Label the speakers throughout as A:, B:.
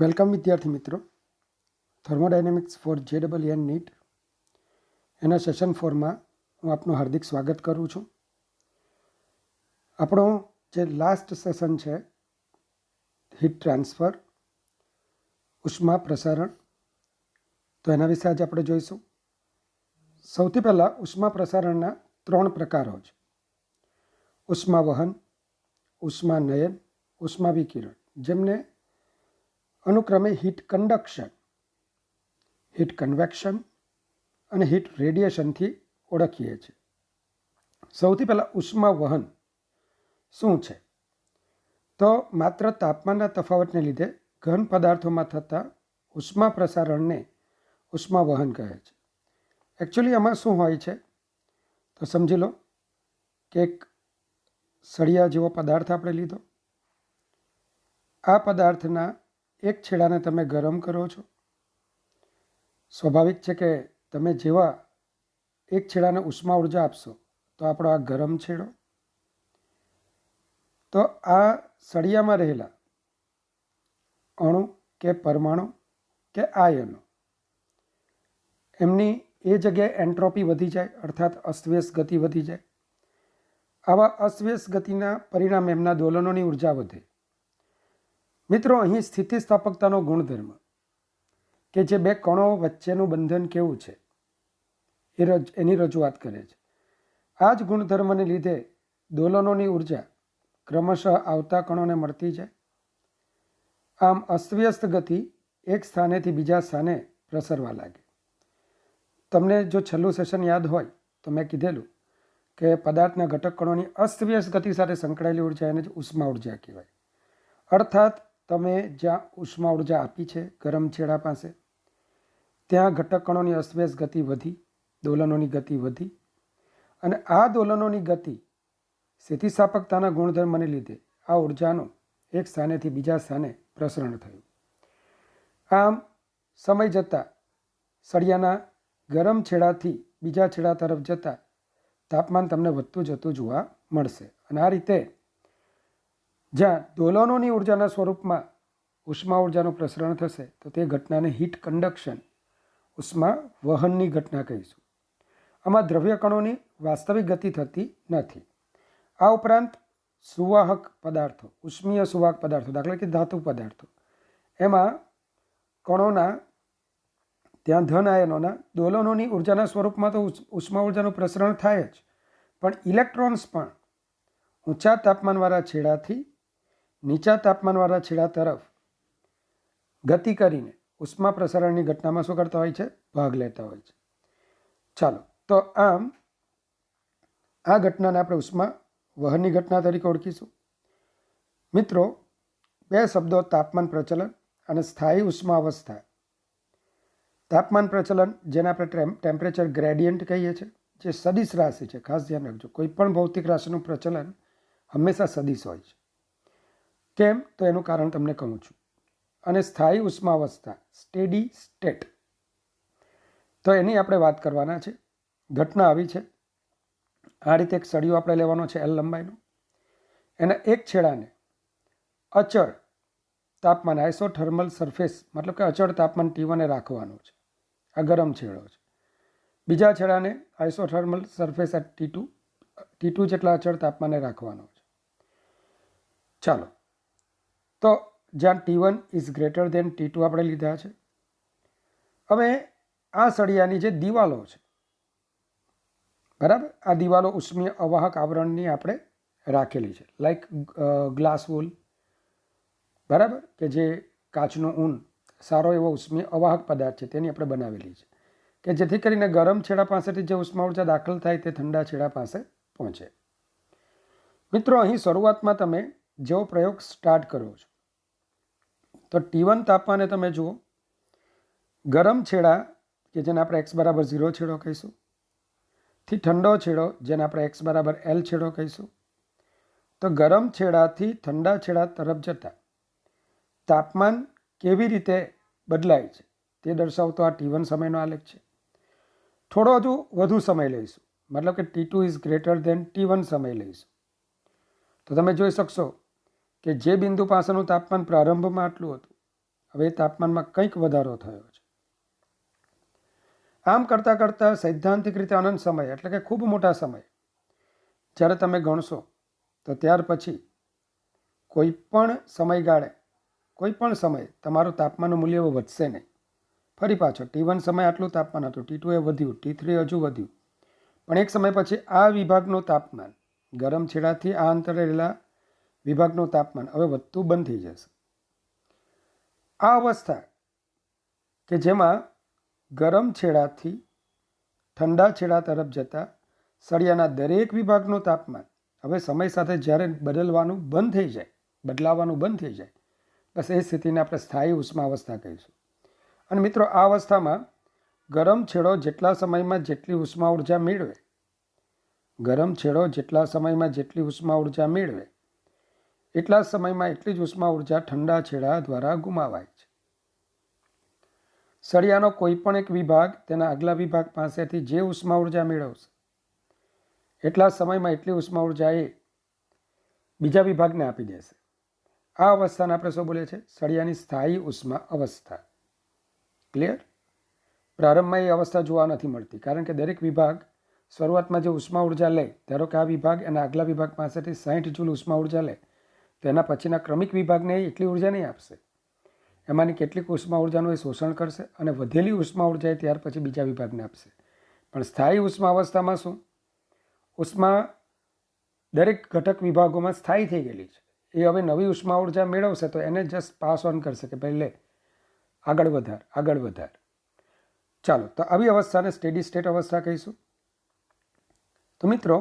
A: Welcome વિદ્યાર્થી મિત્રો. Thermodynamics four JEE NEET એના સેશન 4માં હું આપનું હાર્દિક સ્વાગત કરું છું. આપણો જે લાસ્ટ સેશન છે હીટ ટ્રાન્સફર, ઉષ્મા પ્રસારણ, તો એના વિશે આજે આપણે જોઈશું. સૌથી પહેલાં ઉષ્મા પ્રસારણના 3 પ્રકારો છે: ઉષ્મા વહન, ઉષ્મા નયન, ઉષ્મા વિકિરણ, જેમને અનુક્રમે હીટ કન્ડક્શન, હીટ કન્વેક્શન અને હીટ રેડિયેશનથી ઓળખીએ છીએ. સૌથી પહેલાં ઉષ્મા વહન શું છે? તો માત્ર તાપમાનના તફાવતને લીધે ઘન પદાર્થોમાં થતા ઉષ્મા પ્રસારણને ઉષ્મા વહન કહે છે. એકચ્યુઅલી આમાં શું હોય છે તો સમજી લો કે એક સળિયા જેવો પદાર્થ આપણે લીધો. આ પદાર્થના એક છેડાને તમે ગરમ કરો છો. સ્વાભાવિક છે કે તમે જેવા એક છેડાને ઉષ્મા ઉર્જા આપશો તો આપણો આ ગરમ છેડો, તો આ સળિયામાં રહેલા અણુ કે પરમાણુ કે આયનો, એમની એ જગ્યાએ એન્ટ્રોપી વધી જાય, અર્થાત અસ્તવ્યસ્ત ગતિ વધી જાય. આવા અસ્તવ્યસ્ત ગતિના પરિણામે એમના દોલનોની ઉર્જા વધે. મિત્રો, અહીં સ્થિતિસ્થાપકતાનો ગુણધર્મ કે જે બે કણો વચ્ચેનું બંધન કેવું છે એની રજૂઆત કરે છે. આ જ ગુણધર્મને લીધે દોલનોની ઉર્જા ક્રમશઃ આવતા કણોને મળતી જાય. આમ અસ્તવ્યસ્ત ગતિ એક સ્થાનેથી બીજા સ્થાને પ્રસરવા લાગે. તમને જો છેલ્લું સેશન યાદ હોય તો મેં કીધેલું કે પદાર્થના ઘટક કણોની અસ્તવ્યસ્ત ગતિ સાથે સંકળાયેલી ઉર્જા એને જ ઉષ્મા ઉર્જા કહેવાય. અર્થાત તમે જ્યાં ઉષ્મા ઉર્જા આપી છે ગરમ છેડા પાસે, ત્યાં ઘટક કણોની અસ્તવ્યસ્ત ગતિ વધી, દોલનોની ગતિ વધી, અને આ દોલનોની ગતિ સ્થિતિસ્થાપકતાના ગુણધર્મને લીધે આ ઉર્જાનું એક સ્થાનેથી બીજા સ્થાને પ્રસરણ થયું. આમ સમય જતાં સળિયાના ગરમ છેડાથી બીજા છેડા તરફ જતાં તાપમાન તમને વધતું જતું જોવા મળશે. અને આ રીતે જ્યાં દોલનોની ઉર્જાના સ્વરૂપમાં ઉષ્મા ઉર્જાનું પ્રસરણ થશે તો તે ઘટનાને હીટ કન્ડક્શન, ઉષ્મા વહનની ઘટના કહીશું. આમાં દ્રવ્ય કણોની વાસ્તવિક ગતિ થતી નથી. આ ઉપરાંત સુવાહક પદાર્થો, ઉષ્મીય સુવાહક પદાર્થો, દાખલા કે ધાતુ પદાર્થો, એમાં કણોના ત્યાં ધન આયનોના દોલનોની ઉર્જાના સ્વરૂપમાં તો ઉષ્મા ઉર્જાનું પ્રસરણ થાય જ, પણ ઇલેક્ટ્રોન્સ પણ ઊંચા તાપમાનવાળા છેડાથી નીચા તાપમાનવાળા છેડા તરફ ગતિ કરીને ઉષ્મા પ્રસારણની ઘટનામાં શું કરતા હોય છે? ભાગ લેતા હોય છે. ચાલો, તો આમ આ ઘટનાને આપણે ઉષ્મા વહનની ઘટના તરીકે ઓળખીશું. મિત્રો, બે શબ્દો તાપમાન પ્રચલન અને સ્થાયી ઉષ્મા અવસ્થા. તાપમાન પ્રચલન, જેને આપણે ટેમ્પરેચર ગ્રેડિયન્ટ કહીએ છીએ, જે સદિશ રાશિ છે. ખાસ ધ્યાન રાખજો, કોઈ પણ ભૌતિક રાશિનું પ્રચલન હંમેશા સદિશ હોય છે. કેમ? તો એનું કારણ તમને કહું છું. અને સ્થાયી ઉષ્મા અવસ્થા, સ્ટેડી સ્ટેટ, તો એની આપણે વાત કરવાના છે. ઘટના આવી છે, આ રીતે એક સળિયો આપણે લેવાનો છે L લંબાઈનો. એના એક છેડાને અચળ તાપમાન, આઇસોથર્મલ સરફેસ, મતલબ કે અચળ તાપમાન T1 એ રાખવાનું છે. આ ગરમ છેડો છે. બીજા છેડાને આઇસોથર્મલ સરફેસ એટ T2 જેટલા અચળ તાપમાને રાખવાનો છે. ચાલો, તો જ્યાં T1 is greater than T2 આપણે લીધા છે. હવે આ સળિયાની જે દિવાલો છે, બરાબર, આ દિવાલો ઉષ્મીય અવાહક આવરણની આપણે રાખેલી છે, લાઈક ગ્લાસ વૂલ, બરાબર, કે જે કાચનું ઊન, સારો એવો ઉષ્મીય અવાહક પદાર્થ છે, તેની આપણે બનાવેલી છે, કે જેથી કરીને ગરમ છેડા પાસેથી જે ઉષ્મા ઉર્જા દાખલ થાય તે ઠંડા છેડા પાસે પહોંચે. મિત્રો, અહીં શરૂઆતમાં તમે જેવો પ્રયોગ સ્ટાર્ટ કરો છો તો T1 તાપમાને તમે જુઓ, ગરમ છેડા કે જેને આપણે x બરાબર 0 છેડો કહીશું, થી ઠંડો છેડો જેને આપણે x બરાબર L છેડો કહીશું, તો ગરમ છેડાથી ઠંડા છેડા તરફ જતાં તાપમાન કેવી રીતે બદલાય છે તે દર્શાવતો આ T1 સમયનો આલેખ છે. થોડો હજુ વધુ સમય લઈશું, મતલબ કે T2 is greater than T1 સમય લઈશું, તો તમે જોઈ શકશો કે જે બિંદુ પાસેનું તાપમાન પ્રારંભમાં આટલું હતું, હવે તાપમાનમાં કંઈક વધારો થયો છે. આમ કરતાં કરતાં સૈદ્ધાંતિક રીતે અનંત સમય એટલે કે ખૂબ મોટા સમય જ્યારે તમે ગણશો તો ત્યાર પછી કોઈ પણ સમયગાળે કોઈ પણ સમયે તમારું તાપમાનનું મૂલ્ય વધશે નહીં. ફરી પાછો T1 સમય આટલું તાપમાન હતું, T2 એ વધ્યું, T3 હજુ વધ્યું, પણ એક સમય પછી આ વિભાગનું તાપમાન ગરમ છેડાથી આ અંતરે રહેલા વિભાગનું તાપમાન હવે વધતું બંધ થઈ જશે. આ અવસ્થા કે જેમાં ગરમ છેડાથી ઠંડા છેડા તરફ જતા સળિયાના દરેક વિભાગનું તાપમાન હવે સમય સાથે જ્યારે બદલાવાનું બંધ થઈ જાય, બસ એ સ્થિતિને આપણે સ્થાયી ઉષ્મા અવસ્થા કહીશું. અને મિત્રો, આ અવસ્થામાં ગરમ છેડો જેટલા સમયમાં જેટલી ઉષ્મા ઉર્જા મેળવે એટલા સમયમાં એટલી જ ઉષ્મા ઉર્જા ઠંડા છેડા દ્વારા ગુમાવાય છે. સળિયાનો કોઈ પણ એક વિભાગ તેના આગલા વિભાગ પાસેથી જે ઉષ્મા ઉર્જા મેળવશે એટલા સમયમાં એટલી ઉષ્મા ઉર્જા એ બીજા વિભાગને આપી દેશે. આ અવસ્થાને આપણે શું બોલીએ છીએ? સળિયાની સ્થાયી ઉષ્મા અવસ્થા. ક્લિયર? પ્રારંભમાં એ અવસ્થા જોવા નથી મળતી, કારણ કે દરેક વિભાગ શરૂઆતમાં જે ઉષ્મા ઉર્જા લે, ધારો કે આ વિભાગ એના આગલા વિભાગ પાસેથી 60 જૂલ ઉષ્મા ઉર્જા લે, તો એના પછીના ક્રમિક વિભાગને એટલી ઉર્જા નહીં આપશે. એમાંની કેટલીક ઉષ્મા ઉર્જાનું એ શોષણ કરશે અને વધેલી ઉષ્મા ઉર્જા એ ત્યાર પછી બીજા વિભાગને આપશે. પણ સ્થાયી ઉષ્મા અવસ્થામાં શું? ઉષ્મા દરેક ઘટક વિભાગોમાં સ્થાયી થઈ ગયેલી છે. એ હવે નવી ઉષ્મા ઉર્જા મેળવશે તો એને જસ્ટ પાસ ઓન કરશે કે ભાઈ લે, આગળ વધાર. ચાલો, તો આવી અવસ્થાને સ્ટેડી સ્ટેટ અવસ્થા કહીશું. તો મિત્રો,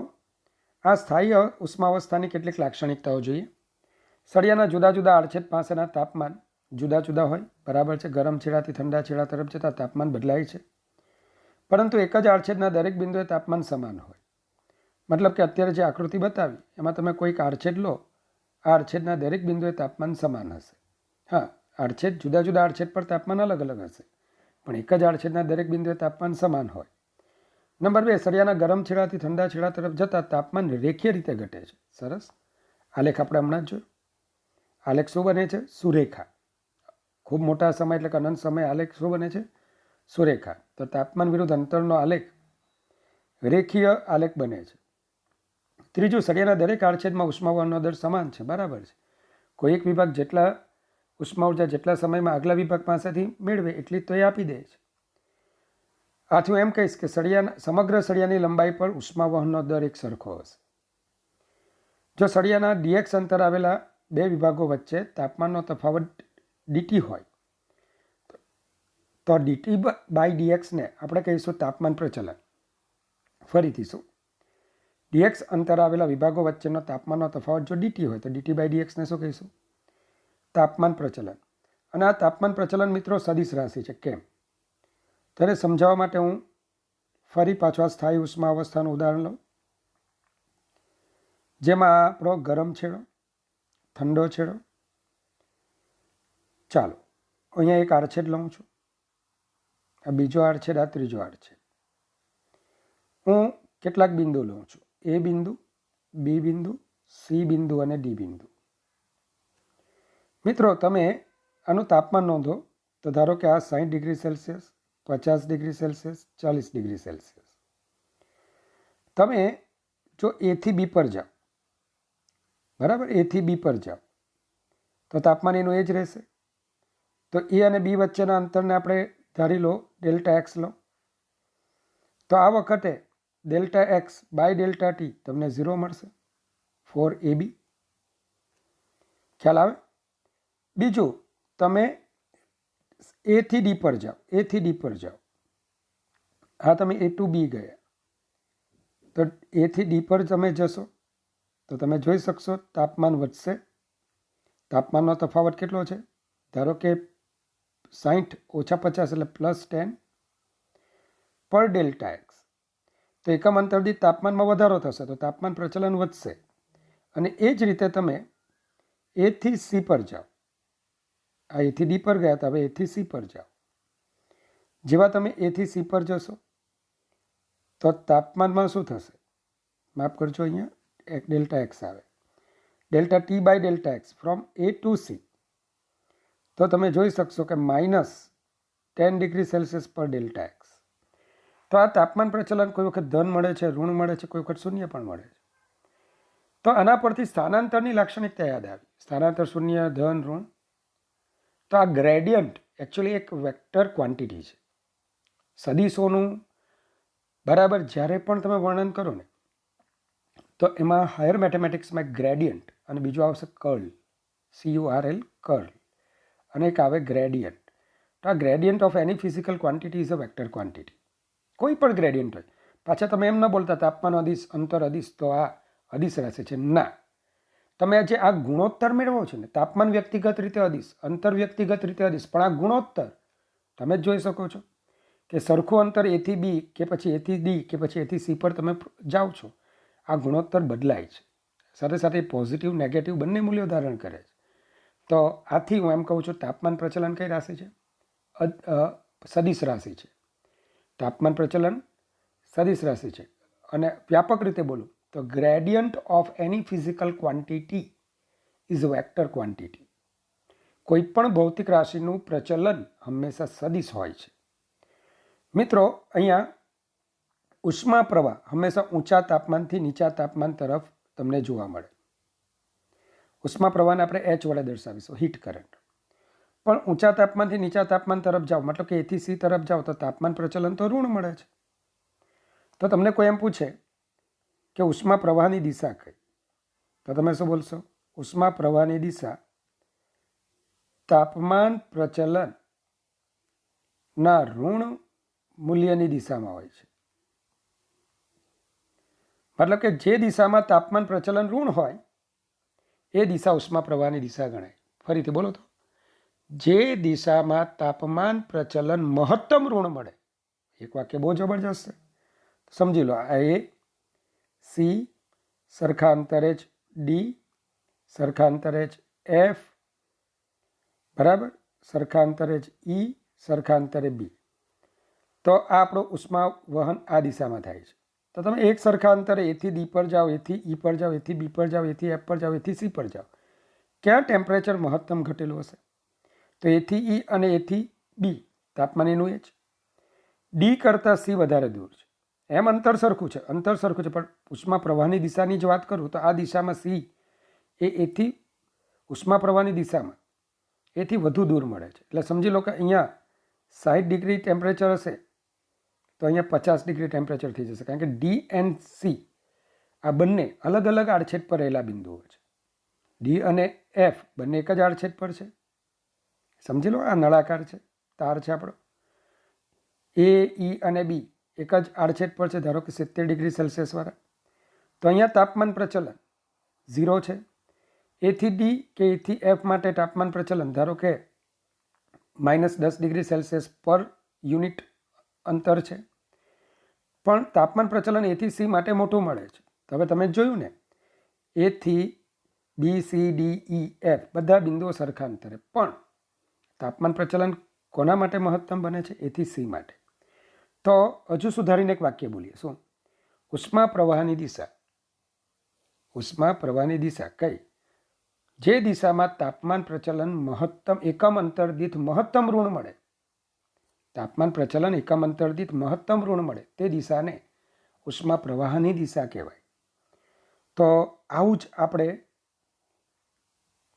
A: આ સ્થાયી ઉષ્મા અવસ્થાની કેટલીક લાક્ષણિકતાઓ જોઈએ. સળિયાના જુદા જુદા આડછેદ પાસેના તાપમાન જુદા જુદા હોય, બરાબર છે. ગરમ છેડાથી ઠંડા છેડા તરફ જતાં તાપમાન બદલાય છે, પરંતુ એક જ આડછેદના દરેક બિંદુએ તાપમાન સમાન હોય. મતલબ કે અત્યારે જે આકૃતિ બતાવી એમાં તમે કોઈક આડછેદ લો, આ આડછેદના દરેક બિંદુએ તાપમાન સમાન હશે. હા, આડછેદ જુદા જુદા આડછેદ પર તાપમાન અલગ અલગ હશે, પણ એક જ આડછેદના દરેક બિંદુએ તાપમાન સમાન હોય. નંબર 2, સળિયાના ગરમ છેડાથી ઠંડા છેડા તરફ જતાં તાપમાન રેખીય રીતે ઘટે છે. સરસ. આલેખ આપણે હમણાં જ જોયો. આલેખ શું બને છે? સુરેખા. ખૂબ મોટા સમય એટલે કે અનંત સમય આલેખ શું બને છે? સુરેખા. તો તાપમાન વિરુદ્ધ અંતરનો આલેખ રેખીય આલેખ બને છે. ત્રીજું, સળિયાના દરેક આડછેદમાં ઉષ્મા વહનનો દર સમાન છે, બરાબર છે. કોઈ એક વિભાગ જેટલા ઉષ્મા ઉર્જા જેટલા સમયમાં આગલા વિભાગ પાસેથી મેળવે એટલી તો એ આપી દે છે. આથી હું એમ કહીશ કે સમગ્ર સળિયાની લંબાઈ પર ઉષ્મા વહનનો દર એક સરખો હશે. જો સળિયાના dx અંતર આવેલા બે વિભાગો વચ્ચે તાપમાનનો તફાવત dt હોય તો dt બાય dx ને આપણે કહીશું તાપમાન પ્રચલન. ફરીથી શું? dx અંતર આવેલા વિભાગો વચ્ચેનો તાપમાનનો તફાવત જો dt હોય તો dt બાય dx ને શું કહીશું? તાપમાન પ્રચલન. અને આ તાપમાન પ્રચલન મિત્રો સદિશ રાશિ છે. કેમ? તેને સમજાવવા માટે હું ફરી પાછો આ સ્થાયી ઉષ્મા અવસ્થાનું ઉદાહરણ લઉં, જેમાં આપણો ગરમ છેડો, ઠંડો છેડો. ચાલો, અહીંયા એક આડછેદ લઉં છું, આ બીજો આડછેદ, આ ત્રીજો આડછેદ. હું કેટલાક બિંદુ લઉં છું, A બિંદુ, B બિંદુ, C બિંદુ અને D બિંદુ. મિત્રો, તમે આનું તાપમાન નોંધો તો ધારો કે આ 60 degree Celsius, 50 degree Celsius, 40 degree Celsius. તમે જો A થી B પર જાઓ, બરાબર, A થી B પર જાઓ તો તાપમાન એનું એ જ રહેશે. તો A અને B વચ્ચેના અંતરને આપણે ધારી લો Δx લો, તો આ વખતે Δx બાય Δt તમને 0 મળશે ફોર AB. ખ્યાલ આવે? બીજું, તમે A થી D પર જાઓ, હા, તમે A to B ગયા, તો A થી D પર તમે જશો તો તમે જોઈ શકશો તાપમાન વધશે. તાપમાનનો તફાવત કેટલો છે? ધારો કે 60 ઓછા 50 એટલે +10 પર Δx. તો એકમ અંતર દીઠ તાપમાનમાં વધારો થશે તો તાપમાન પ્રચલન વધશે. અને એ જ રીતે તમે A થી C પર જાઓ, આ A થી D પર ગયા હતા, હવે A થી C પર જાઓ. જેવા તમે A થી C પર જશો તો તાપમાનમાં શું થશે? માફ કરજો, અહીંયા એક Δx આવે, Δt by Δx from A to C. તો તમે જોઈ શકશો કે -10 ડિગ્રી સેલ્સિયસ પર ડેલ્ટા એક્સ. તો આ તાપમાન પ્રચલન કોઈ વખત ધન મળે છે, ઋણ મળે છે, કોઈ વખત શૂન્ય પણ મળે છે. તો આના પરથી સ્થાનાંતરની લાક્ષણિકતા યાદ આવી. સ્થાનાંતર શૂન્ય, ધન, ઋણ. તો આ ગ્રેડિયન્ટ એકચ્યુઅલી એક વેક્ટર ક્વોન્ટિટી છે. સદીશોનું બરાબર જ્યારે પણ તમે વર્ણન કરો ને તો એમાં હાયર મેથેમેટિક્સમાં એક ગ્રેડિયન્ટ અને બીજું આવશે કર્લ, CURL, કર્લ, અને એક આવે ગ્રેડિયન્ટ. તો આ gradient of any physical quantity is a vector quantity. કોઈ પણ ગ્રેડિયન્ટ હોય. પાછા તમે એમ ન બોલતા તાપમાન અદિશ, અંતર અદિશ, તો આ અદિશ રહેશે છે. ના, તમે જે આ ગુણોત્તર મેળવો છો ને, તાપમાન વ્યક્તિગત રીતે અદિશ, અંતર વ્યક્તિગત રીતે અદિશ, પણ આ ગુણોત્તર તમે જ જોઈ શકો છો કે સરખું અંતર A થી B કે પછી A થી D કે પછી A થી C પર તમે જાઓ છો, આ ગુણોત્તર બદલાય છે. સાથે સાથે પોઝિટિવ નેગેટિવ બંને મૂલ્યો ધારણ કરે છે. તો આથી હું એમ કહું છું તાપમાન પ્રચલન કઈ રાશિ છે? સદિશ રાશિ છે. તાપમાન પ્રચલન સદિશ રાશિ છે. અને વ્યાપક રીતે બોલું તો gradient of any physical quantity is vector quantity. કોઈ પણ ભૌતિક રાશિનું પ્રચલન હંમેશા સદિશ હોય છે. મિત્રો, અહીંયા ઉષ્મા પ્રવાહ હંમેશા ઊંચા તાપમાનથી નીચા તાપમાન તરફ તમને જોવા મળે. ઉષ્મા પ્રવાહને આપણે H વડે દર્શાવીશું, હીટ કરંટ. પણ ઊંચા તાપમાનથી નીચા તાપમાન તરફ જાઓ, મતલબ કે A થી C તરફ જાઓ તો તાપમાન પ્રચલન તો ઋણ મળે છે. તો તમને કોઈ એમ પૂછે કે ઉષ્મા પ્રવાહની દિશા કઈ, તો તમે શું બોલશો? ઉષ્મા પ્રવાહની દિશા તાપમાન પ્રચલન ના ઋણ મૂલ્યની દિશામાં હોય છે. મતલબ કે જે દિશામાં તાપમાન પ્રચલન ઋણ હોય એ દિશા ઉષ્મા પ્રવાહની દિશા ગણાય. ફરીથી બોલો તો, જે દિશામાં તાપમાન પ્રચલન મહત્તમ ઋણ મળે. એક વાક્ય બહુ જબરજસ્ત છે, સમજી લો. આ A, C સરખા અંતરે જ D, સરખા અંતરે જ F, બરાબર, સરખા અંતરે જ E, સરખા અંતરે B. તો આ આપણું ઉષ્મા વહન આ દિશામાં થાય છે. તો તમે એક સરખા અંતરે A થી D પર જાઓ, A થી E પર જાઓ, A થી B પર જાઓ, A થી F પર જાઓ, A થી C પર જાઓ, ક્યાં ટેમ્પરેચર મહત્તમ ઘટેલું હશે? તો A થી E અને A થી B તાપમાન એનું H. D કરતાં C વધારે દૂર છે. એમ અંતર સરખું છે, પણ ઉષ્મા પ્રવાહની દિશાની જ વાત કરું તો આ દિશામાં C એ A થી ઉષ્મા પ્રવાહની દિશામાં A થી વધુ દૂર મળે છે. એટલે સમજી લો કે અહીંયા 60 ડિગ્રી ટેમ્પરેચર હશે તો અહીંયા 50 ડિગ્રી ટેમ્પરેચર થઈ જશે, કારણ કે D એન્ડ C આ બંને અલગ અલગ આડછેદ પર રહેલા બિંદુઓ છે. D અને F બંને એક જ આડછેદ પર છે. સમજી લો, આ નળાકાર છે, તાર છે આપણો. A, E અને B એક જ આડછેદ પર છે, ધારો કે 70 ડિગ્રી સેલ્સિયસ વાળા. તો અહીંયા તાપમાન પ્રચલન 0 છે. A થી D કે A થી F માટે તાપમાન પ્રચલન ધારો કે -10 ડિગ્રી સેલ્સિયસ પર યુનિટ અંતર છે. પણ તાપમાન પ્રચલન A થી C માટે મોટું મળે છે. તો હવે તમે જોયું ને, A થી B, C, D, E, F બધા બિંદુઓ સરખા અંતરે, પણ તાપમાન પ્રચલન કોના માટે મહત્તમ બને છે? A થી C માટે. તો હજુ સુધારીને એક વાક્ય બોલીએ. શું? ઉષ્મા પ્રવાહની દિશા. ઉષ્મા પ્રવાહની દિશા કઈ? જે દિશામાં તાપમાન પ્રચલન મહત્તમ એકમ અંતર દીઠ મહત્તમ ઋણ મળે, તાપમાન પ્રચલન એકમ અંતર દીઠ મહત્તમ ઋણ મળે તે દિશાને ઉષ્મા પ્રવાહની દિશા કહેવાય. તો આવું જ આપણે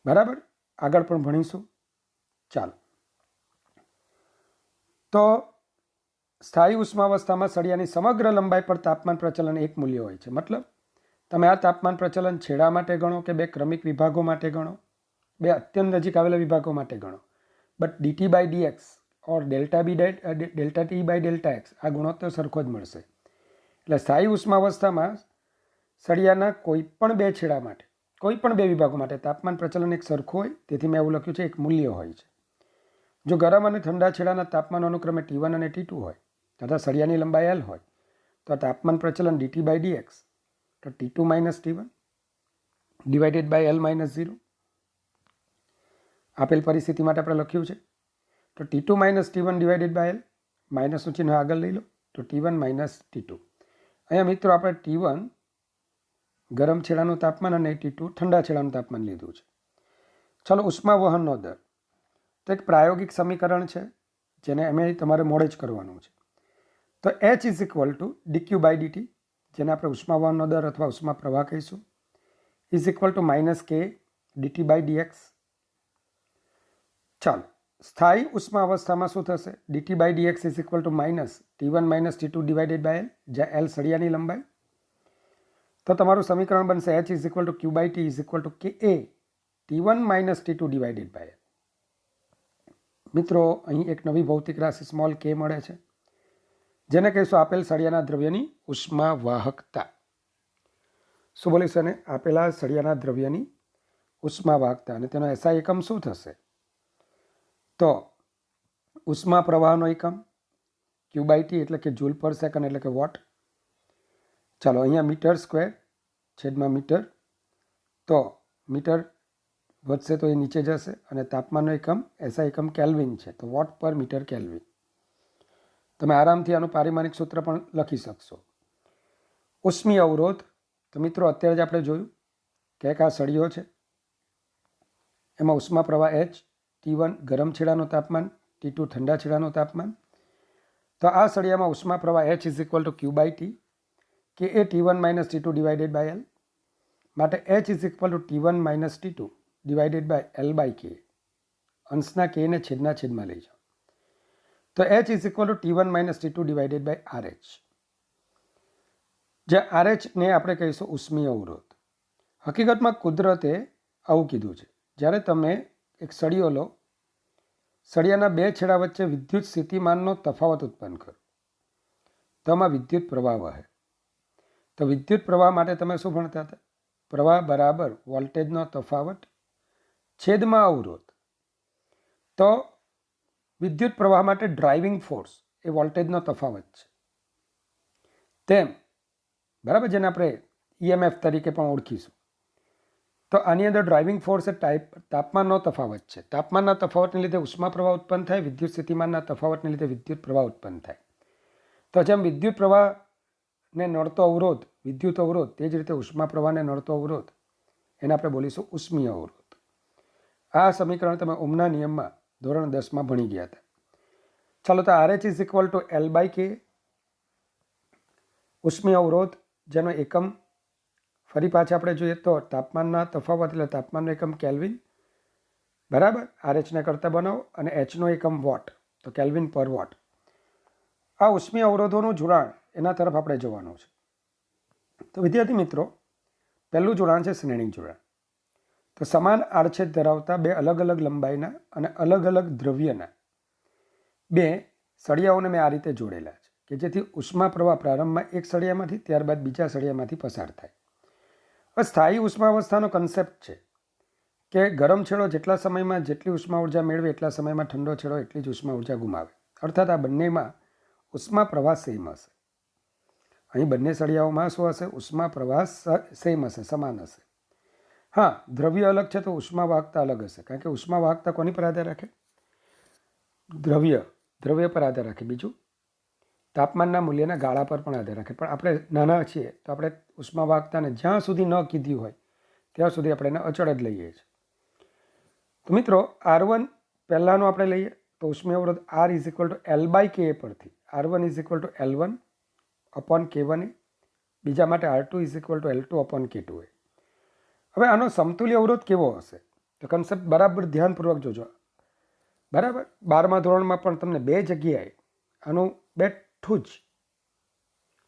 A: બરાબર આગળ પણ ભણીશું. ચાલો, તો સ્થાયી ઉષ્માવસ્થામાં સળિયાની સમગ્ર લંબાઈ પર તાપમાન પ્રચલન એક મૂલ્ય હોય છે. મતલબ તમે આ તાપમાન પ્રચલન છેડા માટે ગણો કે બે ક્રમિક વિભાગો માટે ગણો, બે અત્યંત નજીક આવેલા વિભાગો માટે ગણો, but dt by dx or delta t by delta X આ ગુણોત્તર સરખો જ મળશે. એટલે સ્થાયી ઉષ્માવસ્થામાં સળિયાના કોઈ પણ બે છેડા માટે, કોઈ પણ બે વિભાગો માટે તાપમાન પ્રચલન એક સરખું હોય. તેથી મેં એવું લખ્યું છે એક મૂલ્ય હોય છે. જો ગરમ અને ઠંડા છેડાના તાપમાન અનુક્રમે T1 અને T2 હોય તથા સળિયાની લંબાઈ L હોય તો તાપમાન પ્રચલન dt બાય dx તો T2 minus T1 divided by L minus 0. આપેલ પરિસ્થિતિ માટે આપણે લખ્યું છે તો T2 minus T1 divided by L, માઇનસનું ચિહ્ન આગળ લઈ લો તો T1 માઇનસ T2. અહીંયા મિત્રો આપણે T1 ગરમ છેડાનું તાપમાન અને T2 ઠંડા છેડાનું તાપમાન લીધું છે. ચાલો, ઉષ્મા વહનનો દર. તો એક પ્રાયોગિક સમીકરણ છે જેને એમ તમારે મોડે જ કરવાનું છે. તો H is equal to dq by dt, જેને આપણે ઉષ્માવહનનો દર અથવા ઉષ્મા પ્રવાહ કહીશું, is equal to minus K dt by dx. ચાલો, સ્થાયી ઉષ્મા અવસ્થામાં શું થશે? dt by dx is equal to minus T1 minus T2 divided by L, જ્યાં L સળિયાની લંબાઈ. તો તમારું સમીકરણ બનશે H is equal to Q by T is equal to KA T1 minus T2 divided by L. મિત્રો, અહીં એક નવી ભૌતિક રાશિ સ્મોલ k મળે છે, જેને કહીશું આપેલ સળિયાના દ્રવ્યની ઉષ્મા વાહકતા. શું બોલીશું? અને આપેલા સળિયાના દ્રવ્યની ઉષ્મા વાહકતા, અને તેનો SI એકમ શું થશે? તો ઉષ્મા પ્રવાહનો એકમ Q બાય T એટલે કે જૂલ પર સેકન્ડ એટલે કે વોટ. ચાલો, અહીંયા મીટર સ્ક્વેર છેદમાં મીટર, તો મીટર વધશે તો એ નીચે જશે, અને તાપમાનનો એકમ SI એકમ કેલ્વિન છે, તો વોટ પર મીટર કેલ્વિન. તમે આરામથી આનું પારિમાણિક સૂત્ર પણ લખી શકશો. ઉષ્મીય અવરોધ, તો મિત્રો અત્યારે જ આપણે જોયું કે એક આ સળિયો છે, એમાં ઉષ્મા પ્રવાહ H, T1 ગરમ છેડાનું તાપમાન, T2 ઠંડા છેડાનું તાપમાન. તો આ સળિયામાં ઉષ્મા પ્રવાહ H is equal to Q by T, K A T1 minus T2 divided by L. માટે H is equal to T1 minus T2 divided by L by K. અંશના K ને છેદમાં લઈ જાઓ. તો H is equal to T1 minus T2 divided by RH, જ્યાં RH ને આપણે કહીશું ઉષ્મીય અવરોધ. હકીકતમાં કુદરતે આવું કીધું છે, જ્યારે તમે એક સળિયો લો, સળિયાના બે છેડા વચ્ચે વિદ્યુત સ્થિતિમાનનો તફાવત ઉત્પન્ન કરો, તો આમાં વિદ્યુત પ્રવાહ વહે. તો વિદ્યુત પ્રવાહ માટે તમે શું ભણતા હતા? પ્રવાહ બરાબર વોલ્ટેજનો તફાવત છેદમાં અવરોધ. તો વિદ્યુત પ્રવાહ માટે ડ્રાઇવિંગ ફોર્સ એ વોલ્ટેજનો તફાવત છે. તેમ બરાબર, જેને આપણે EMF તરીકે પણ ઓળખીશું. તો આની અંદર ડ્રાઇવિંગ ફોર્સ એ તાપમાનનો તફાવત છે. તાપમાનના તફાવતને લીધે ઉષ્મા પ્રવાહ ઉત્પન્ન થાય, વિદ્યુત સ્થિતિમાનના તફાવતને લીધે વિદ્યુત પ્રવાહ ઉત્પન્ન થાય. તો જેમ વિદ્યુત પ્રવાહને નડતો અવરોધ વિદ્યુત અવરોધ, તે જ રીતે ઉષ્મા પ્રવાહને નડતો અવરોધ એને આપણે બોલીશું ઉષ્મીય અવરોધ. આ સમીકરણ તમે ઓહ્મના નિયમમાં ધોરણ 10માં ભણી ગયા હતા. ચાલો, તો RH is equal to L by K. ઉષ્મીય અવરોધ જેનો એકમ ફરી પાછા આપણે જોઈએ તો તાપમાનના તફાવત એટલે તાપમાનનો એકમ કેલ્વિન, બરાબર. RH ને કરતા બનાવો, અને Hનો એકમ વોટ, તો કેલ્વિન પર વોટ. આ ઉષ્મીય અવરોધોનું જોડાણ, એના તરફ આપણે જવાનું છે. તો વિદ્યાર્થી મિત્રો, પહેલું જોડાણ છે શ્રેણી જોડાણ. તો સમાન આડછેદ ધરાવતા બે અલગ અલગ લંબાઈના અને અલગ અલગ દ્રવ્યના બે સળિયાઓને મેં આ રીતે જોડેલા છે, કે જેથી ઉષ્મા પ્રવાહ પ્રારંભમાં એક સળિયામાંથી ત્યારબાદ બીજા સળિયામાંથી પસાર થાય. હવે સ્થાયી ઉષ્માવસ્થાનો કન્સેપ્ટ છે કે ગરમ છેડો જેટલા સમયમાં જેટલી ઉષ્મા ઉર્જા મેળવે એટલા સમયમાં ઠંડો છેડો એટલી જ ઉષ્મા ઉર્જા ગુમાવે. અર્થાત આ બંનેમાં ઉષ્મા પ્રવાહ સેમ હશે. અહીં બંને સળિયાઓમાં શું હશે? ઉષ્મા પ્રવાહ સેમ હશે, સમાન હશે. હા, દ્રવ્ય અલગ છે તો ઉષ્મા વાહકતા અલગ હશે, કારણ કે ઉષ્મા વાહકતા કોની પર આધાર રાખે? દ્રવ્ય પર આધાર રાખે. બીજું, તાપમાનના મૂલ્યના ગાળા પર પણ આધાર રાખે. પણ આપણે નાના છીએ તો આપણે ઉષ્મા વાહકતાને જ્યાં સુધી ન કીધી હોય ત્યાં સુધી આપણે એને અચળ જ લઈએ છીએ. તો મિત્રો, R1 પહેલાંનો આપણે લઈએ તો ઉષ્મીય અવરોધ R is equal to L by K પરથી R1 is equal to L1 upon K1A, બીજા માટે R2 is equal two L2 upon K2A. હવે આનો સમતુલ્ય અવરોધ કેવો હશે? તો કન્સેપ્ટ બરાબર ધ્યાનપૂર્વક જોજો. બરાબર, 12મા ધોરણમાં પણ તમને બે જગ્યાએ આનું બેઠું જ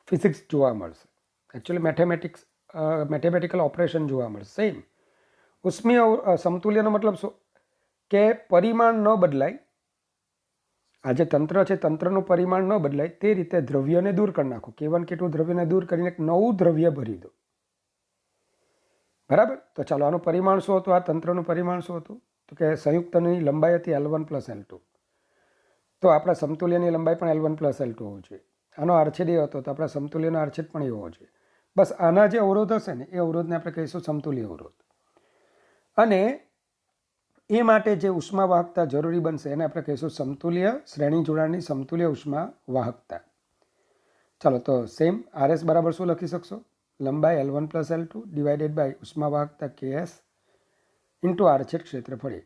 A: ફિઝિક્સ જોવા મળશે. એકચ્યુઅલી મેથેમેટિકલ ઓપરેશન જોવા મળશે. સેમ ઉષ્મીય સમતુલ્યનો મતલબ શું? કે પરિમાણ ન બદલાય. આ જે તંત્ર છે, તંત્રનું પરિમાણ ન બદલાય, તે રીતે દ્રવ્યને દૂર કરી નાખો. K1 K2 દ્રવ્યને દૂર કરીને એક નવું દ્રવ્ય ભરી દો. બરાબર. તો ચાલો, આનું પરિમાણ શું હતું? આ તંત્રનું પરિમાણ શું હતું? તો કે સંયુક્તની લંબાઈ હતી L1 પ્લસ L2. તો આપણા સમતુલ્યની લંબાઈ પણ L1 પ્લસ L2 હોવું જોઈએ. આનો આરછેદ એ હતો તો આપણા સમતુલ્યનો આરછેદ પણ એ હોવો જોઈએ. બસ આના જે અવરોધ હશે ને એ અવરોધને આપણે કહીશું સમતુલ્ય અવરોધ. અને એ માટે જે ઉષ્મા વાહકતા જરૂરી બનશે એને આપણે કહીશું સમતુલ્ય શ્રેણી જોડાણની સમતુલ્ય ઉષ્મા વાહકતા. ચાલો, તો સેમ RS બરાબર શું લખી શકશો? લંબાઈ L1 plus L2 divided by ઉષ્મા વાહકતા KS ઇન્ટુ આરછેદ ક્ષેત્રફળ.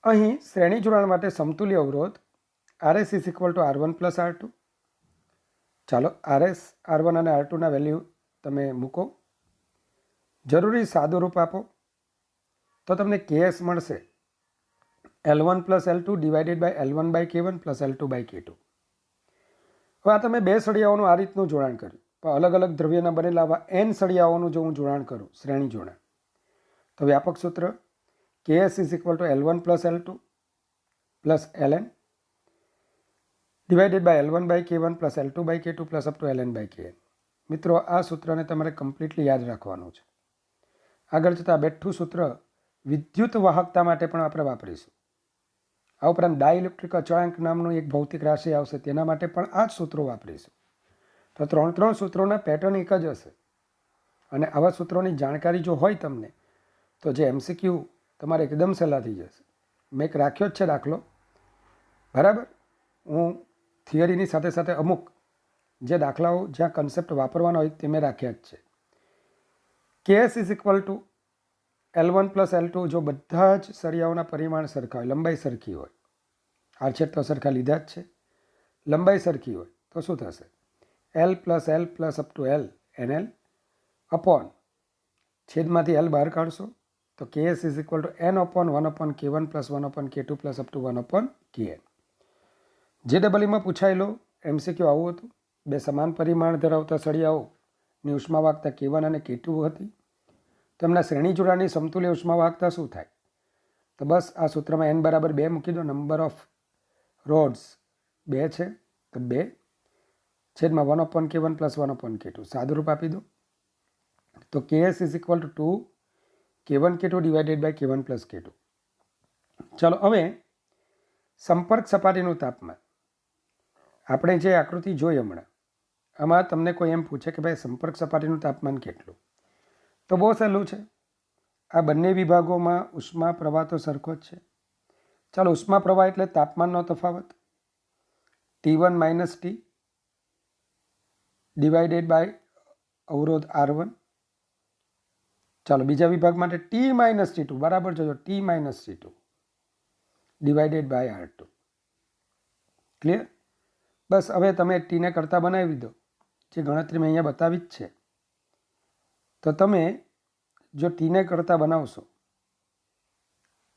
A: અહીં શ્રેણી જોડાણ માટે સમતુલ્ય અવરોધ RS is equal two R1 plus R2. ચાલો RS R1 અને R2ના વેલ્યુ તમે મૂકો, જરૂરી સાદું રૂપ આપો તો તમને KS મળશે L1 plus L2 divided by L1 by K1 plus L2 by K2. હવે આ તમે બે સળિયાઓનું આ રીતનું જોડાણ કર્યું, પણ અલગ અલગ દ્રવ્યના બનેલા આવા n સળિયાઓનું જો હું જોડાણ કરું, શ્રેણી જોડાણ, તો વ્યાપક સૂત્ર KS is equal to L1 plus L2 plus Ln divided by L1 by K1 plus L2 by K2 plus up to Ln by Kn. મિત્રો આ સૂત્રને તમારે કમ્પ્લીટલી યાદ રાખવાનું છે. આગળ જતાં બેઠું સૂત્ર વિદ્યુત વાહકતા માટે પણ આપણે વાપરીશું. આ ઉપરાંત ડાઇલેક્ટ્રિક અચળાંક નામનું એક ભૌતિક રાશિ આવશે, તેના માટે પણ આ જ સૂત્રો વાપરીશું. તો ત્રણ સૂત્રોના પેટર્ન એક જ હશે, અને આવા સૂત્રોની જાણકારી જો હોય તમને, તો જે MCQ તમારે એકદમ સહેલા થઈ જશે. મેં એક રાખ્યો જ છે દાખલો, બરાબર. હું થિયરીની સાથે સાથે અમુક જે દાખલાઓ જ્યાં કન્સેપ્ટ વાપરવાનો હોય તે મેં રાખ્યા જ છે. KS is equal to L1 plus L2 જો બધા જ સળિયાઓના પરિમાણ સરખા હોય, લંબાઈ સરખી હોય, આડછેદ તો સરખા લીધા જ છે, લંબાઈ સરખી હોય તો શું થશે? L plus up to L NL upon છેદમાંથી L બહાર કાઢશો તો KS is equal to N upon 1 upon K1 plus 1 upon K2 plus up to 1 upon Kn. JEEમાં પૂછાયેલો MCQ આવું હતું. બે સમાન પરિમાણ ધરાવતા સળિયાઓની ઉષ્માવાહકતા K1 અને K2 હતી. તેમના શ્રેણી જોડાણની સમતુલ્ય ઉષ્માવાહકતા શું થાય? તો બસ આ સૂત્રમાં n બરાબર 2 મૂકી દો. નંબર ઓફ રોડ્સ 2 છે તો 2 છેદમાં 1 upon K1 plus 1 upon K2 સાદુરૂપ આપી દો તો KS is equal to 2 K1 K2 divided by K1 plus K2. ચાલો હવે સંપર્ક સપાટીનું તાપમાન, આપણે જે આકૃતિ જોઈ હમણાં, આમાં તમને કોઈ એમ પૂછે કે ભાઈ સંપર્ક સપાટીનું તાપમાન કેટલું, તો બહુ સહેલું છે. આ બંને વિભાગોમાં ઉષ્મા પ્રવાહ તો સરખો જ છે. ચાલો ઉષ્મા પ્રવાહ એટલે તાપમાનનો તફાવત T1 minus T divided by અવરોધ R1. ચાલો બીજા વિભાગ માટે T માઇનસ T2, બરાબર જોજો, T minus T2 divided by R2. Clear? બસ હવે તમે ટીને કરતાં બનાવી દો, જે ગણતરી મેં અહીંયા બતાવી જ છે. તો તમે જો ટીને કરતાં બનાવશો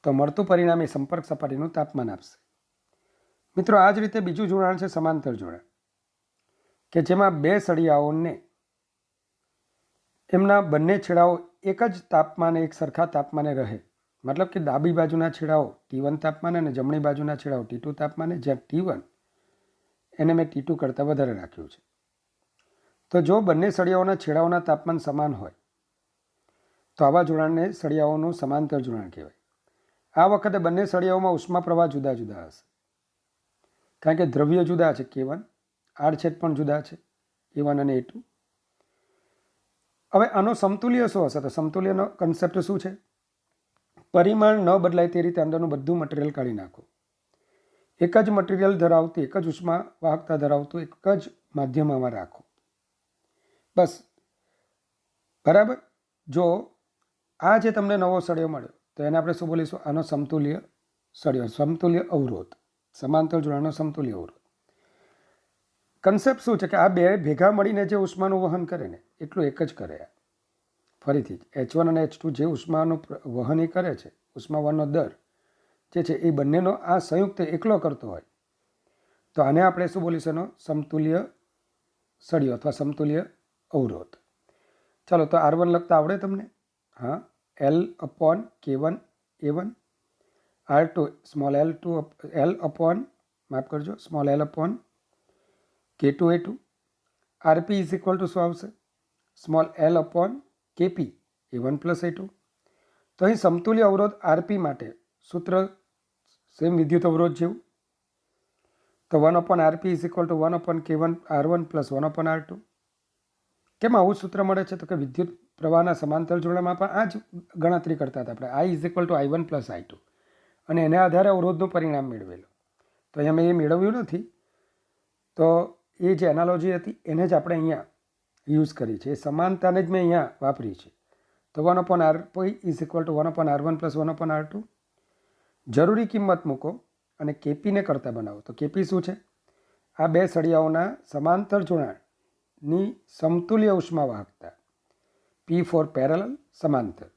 A: તો મળતું પરિણામ એ સંપર્ક સપાટીનું તાપમાન આપશે. મિત્રો આ જ રીતે બીજું જોડાણ છે સમાંતર જોડાણ, કે જેમાં બે સળિયાઓને એમના બંને છેડાઓ એક જ તાપમાને, એક સરખા તાપમાને રહે. મતલબ કે ડાબી બાજુના છેડાઓ T1 તાપમાને અને જમણી બાજુના છેડાઓ T2 તાપમાને, જ્યાં T1 એને મેં T2 કરતાં વધારે રાખ્યું છે. તો જો બંને સળિયાઓના છેડાઓના તાપમાન સમાન હોય તો આવા જોડાણને સળિયાઓનું સમાંતર જોડાણ કહેવાય. આ વખતે બંને સળિયાઓમાં ઉષ્મા પ્રવાહ જુદા જુદા હશે, કારણ કે દ્રવ્ય જુદા છે K1, આડછેદ પણ જુદા છે A1 અને A2. હવે આનો સમતુલ્ય શું હશે? તો સમતુલ્યનો કન્સેપ્ટ શું છે? પરિમાણ ન બદલાય તે રીતે અંદરનું બધું મટીરિયલ કાઢી નાખો. એક જ મટીરિયલ ધરાવતું, એક જ ઉષ્મા વાહકતા ધરાવતું એક જ માધ્યમમાં રાખો, બસ. બરાબર. જો આ જે તમને નવો સળિયો મળ્યો તો એને આપણે શું બોલીશું? આનો સમતુલ્ય સળિયો, સમતુલ્ય અવરોધ, સમાંતર જોડાણનો સમતુલ્ય અવરોધ. કન્સેપ્ટ શું છે કે આ બે ભેગા મળીને જે ઉષ્માનું વહન કરે ને એટલું એક જ કરે. ફરીથી H1 અને H2 જે ઉષ્માનું વહન એ કરે છે, ઉષ્મા વહનનો દર જે છે એ બંનેનો આ સંયુક્ત એકલો કરતો હોય તો આને આપણે શું બોલીશું? એનો સમતુલ્ય સળિયો અથવા સમતુલ્ય અવરોધ. ચાલો તો R1 લખતા આવડે તમને? હા. L upon K1 A1, R2 small L upon, માફ કરજો, small L upon K2 A2. RP is equal to શું આવશે? Small L upon KP A1 plus A2. તો અહીં સમતુલ્ય અવરોધ RP માટે સૂત્ર સેમ વિદ્યુત અવરોધ જેવું, તો 1 upon RP is equal two 1 upon K1 R1 plus 1 upon R2. કેમ આવું સૂત્ર મળે છે? તો કે વિદ્યુત પ્રવાહના સમાંતર જોડાણમાં પણ આ જ ગણતરી કરતા હતા આપણે, I is equal two I1 plus I2, અને એના આધારે અવરોધનું પરિણામ મેળવેલું. તો અહીંયા મેં એ મેળવ્યું નથી, તો એ જે એનાલોજી હતી એને જ આપણે અહીંયા યુઝ કરી છે, એ સમાનતાને જ મેં અહીંયા વાપરી છે. તો 1 upon RP is equal two 1 upon R1 plus 1 upon R2. જરૂરી કિંમત મૂકો અને કેપીને કરતા બનાવો. તો કેપી શું છે? આ બે સળિયાઓના સમાંતર જોડાણની સમતુલ્ય ઉષ્મા વાહકતા, P ફોર પેરેલલ, સમાંતર.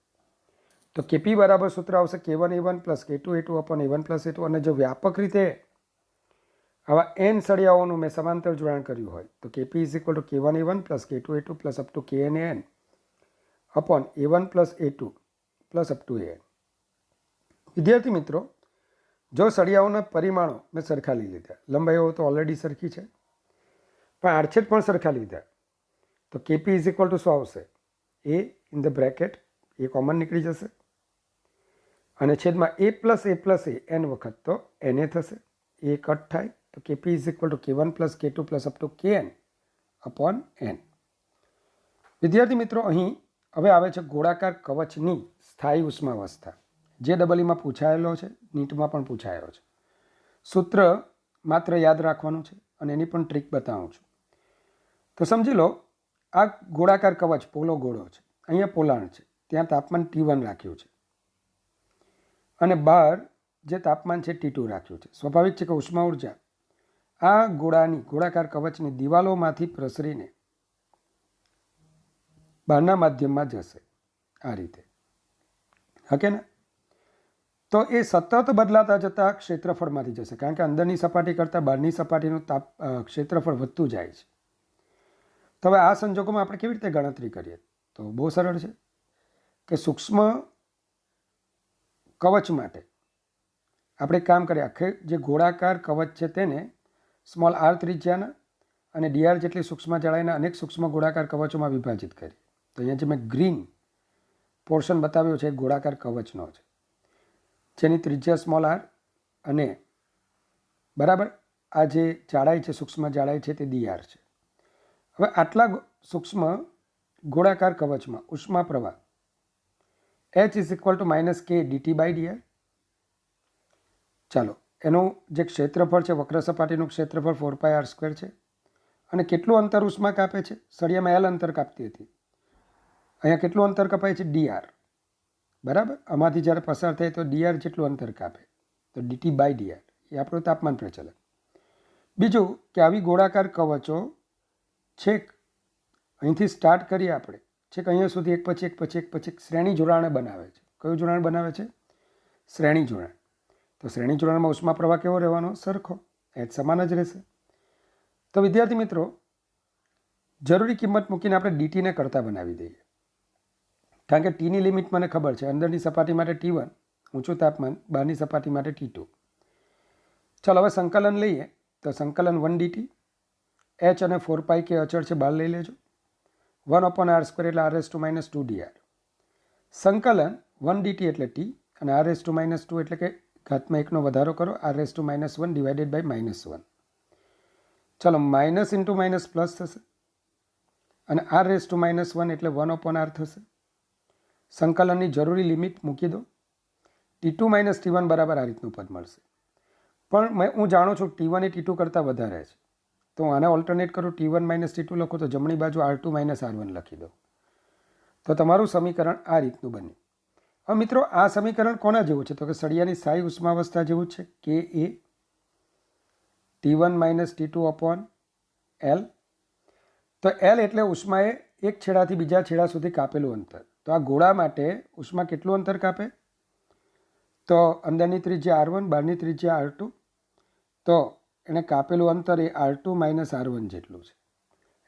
A: તો કેપી બરાબર સૂત્ર આવશે K1A1 plus K2A2 upon A1 plus A2. અને જો વ્યાપક રીતે આવા n સળિયાઓનું મેં સમાંતર જોડાણ કર્યું હોય તો KP is equal two K1A1 plus K2A2 plus up two KNAN upon A1 plus A2 plus up two AN. વિદ્યાર્થી મિત્રો, જો સળિયાઓના પરિમાણો મેં સરખા લઈ લીધા, લંબાઈઓ તો ઓલરેડી સરખી છે, પણ આડછેદ પણ સરખા લીધા, તો કેપી ઇઝ ઇક્વલ ટુ શું આવશે? A in the bracket, A common નીકળી જશે અને છેદમાં a પ્લસ n વખત તો na થશે. એ કટ થાય તો KP is equal to K1 plus K2 plus up to KN upon n. વિદ્યાર્થી મિત્રો, અહીં હવે આવે છે ગોળાકાર કવચની સ્થાયી ઉષ્માવસ્થા, જે ડબલઈમાં પૂછાયેલો છે, નીટમાં પણ પૂછાયેલો છે. સૂત્ર માત્ર યાદ રાખવાનું છે અને એની પણ ટ્રીક બતાવું છું. તો સમજી લો, આ ગોળાકાર કવચ પોલો ગોળો છે, અહીંયા પોલાણ છે, ત્યાં તાપમાન T1 રાખ્યું છે અને બહાર જે તાપમાન છે T2 રાખ્યું છે. સ્વાભાવિક છે કે ઉષ્મા ઉર્જા આ ગોળાકાર કવચની દિવાલોમાંથી પ્રસરીને બહારના માધ્યમમાં જશે, આ રીતે. હકે ને? તો એ સતત બદલાતા જતા ક્ષેત્રફળમાંથી જશે, કારણ કે અંદરની સપાટી કરતાં બહારની સપાટીનું ક્ષેત્રફળ વધતું જાય છે. તો હવે આ સંજોગોમાં આપણે કેવી રીતે ગણતરી કરીએ? તો બહુ સરળ છે કે સૂક્ષ્મ કવચ માટે આપણે કામ કરીએ, આખે જે ગોળાકાર કવચ છે તેને સ્મોલ r ત્રિજ્યાના અને dr જેટલી સૂક્ષ્મ જાડાઈના અનેક સૂક્ષ્મ ગોળાકાર કવચોમાં વિભાજિત કરીએ. તો અહીંયા જે મેં ગ્રીન પોર્શન બતાવ્યો છે એ ગોળાકાર કવચનો છે, જેની ત્રિજ્યા સ્મોલ r અને બરાબર આ જે જાડાઈ છે, સૂક્ષ્મ જાડાઈ છે તે dr છે. હવે આટલા સૂક્ષ્મ ગોળાકાર કવચમાં ઉષ્મા પ્રવાહ h is equal to -k dt by dr. ચાલો, એનું જે ક્ષેત્રફળ છે, વક્ર સપાટીનું ક્ષેત્રફળ 4πr² છે અને કેટલું અંતર ઉષ્મા કાપે છે? સળિયામાં L અંતર કાપતી હતી, અહીંયા કેટલું અંતર કપાય છે? dr. બરાબર, આમાંથી જ્યારે પસાર થાય તો dr જેટલું અંતર કાપે, તો dt બાય dr એ આપણું તાપમાન પ્રચલન. બીજું કે આવી ગોળાકાર કવચો છેક અહીંથી સ્ટાર્ટ કરીએ આપણે, છેક અહીંયા સુધી એક પછી એક શ્રેણી જોડાણ બનાવે છે. કયું જોડાણ બનાવે છે? શ્રેણી જોડાણ. તો શ્રેણી જોડાણમાં ઉષ્મા પ્રવાહ કેવો રહેવાનો? સરખો, એ સમાન જ રહેશે. તો વિદ્યાર્થી મિત્રો, જરૂરી કિંમત મૂકીને આપણે ડીટીને કરતા બનાવી દઈએ, કારણ કે ટીની લિમિટ મને ખબર છે. અંદરની સપાટી માટે T1 ઊંચું તાપમાન, બહારની સપાટી માટે T2. ચાલો હવે સંકલન લઈએ. તો સંકલન 1 dt, h અને 4π કે અચળ છે, બહાર લઈ લેજો. 1/r² એટલે r⁻² dr. સંકલન 1 dt એટલે t અને r⁻² એટલે કે ઘાતમાં એકનો વધારો કરો, r⁻1 ડિવાઇડેડ બાય -1. ચાલો, માઇનસ ઇન્ટુ માઇનસ પ્લસ થશે અને r⁻1 એટલે 1/r થશે. સંકલનની જરૂરી લિમિટ મૂકી દો. T2 - T1 બરાબર આ રીતનું પદ મળશે. પણ હું જાણું છું T1 એ T2 કરતાં વધારે છે, તો હું આને ઓલ્ટરનેટ કરું, T1 - T2 લખું તો જમણી બાજુ R2 - R1 લખી દો. તો તમારું સમીકરણ આ રીતનું બન્યું. હવે મિત્રો, આ સમીકરણ કોના જેવું છે? તો કે સળિયાની સ્થાયી ઉષ્માવસ્થા જેવું છે, કે A T1 - T2 upon L. તો L એટલે ઉષ્માએ એક છેડાથી બીજા છેડા સુધી કાપેલું અંતર. તો આ ગોળા માટે ઉષ્મા કેટલું અંતર કાપે? તો અંદરની ત્રિજ્યા R1, બહારની ત્રિજ્યા R2. તો એને કાપેલું અંતર એ R2 - R1 જેટલું છે.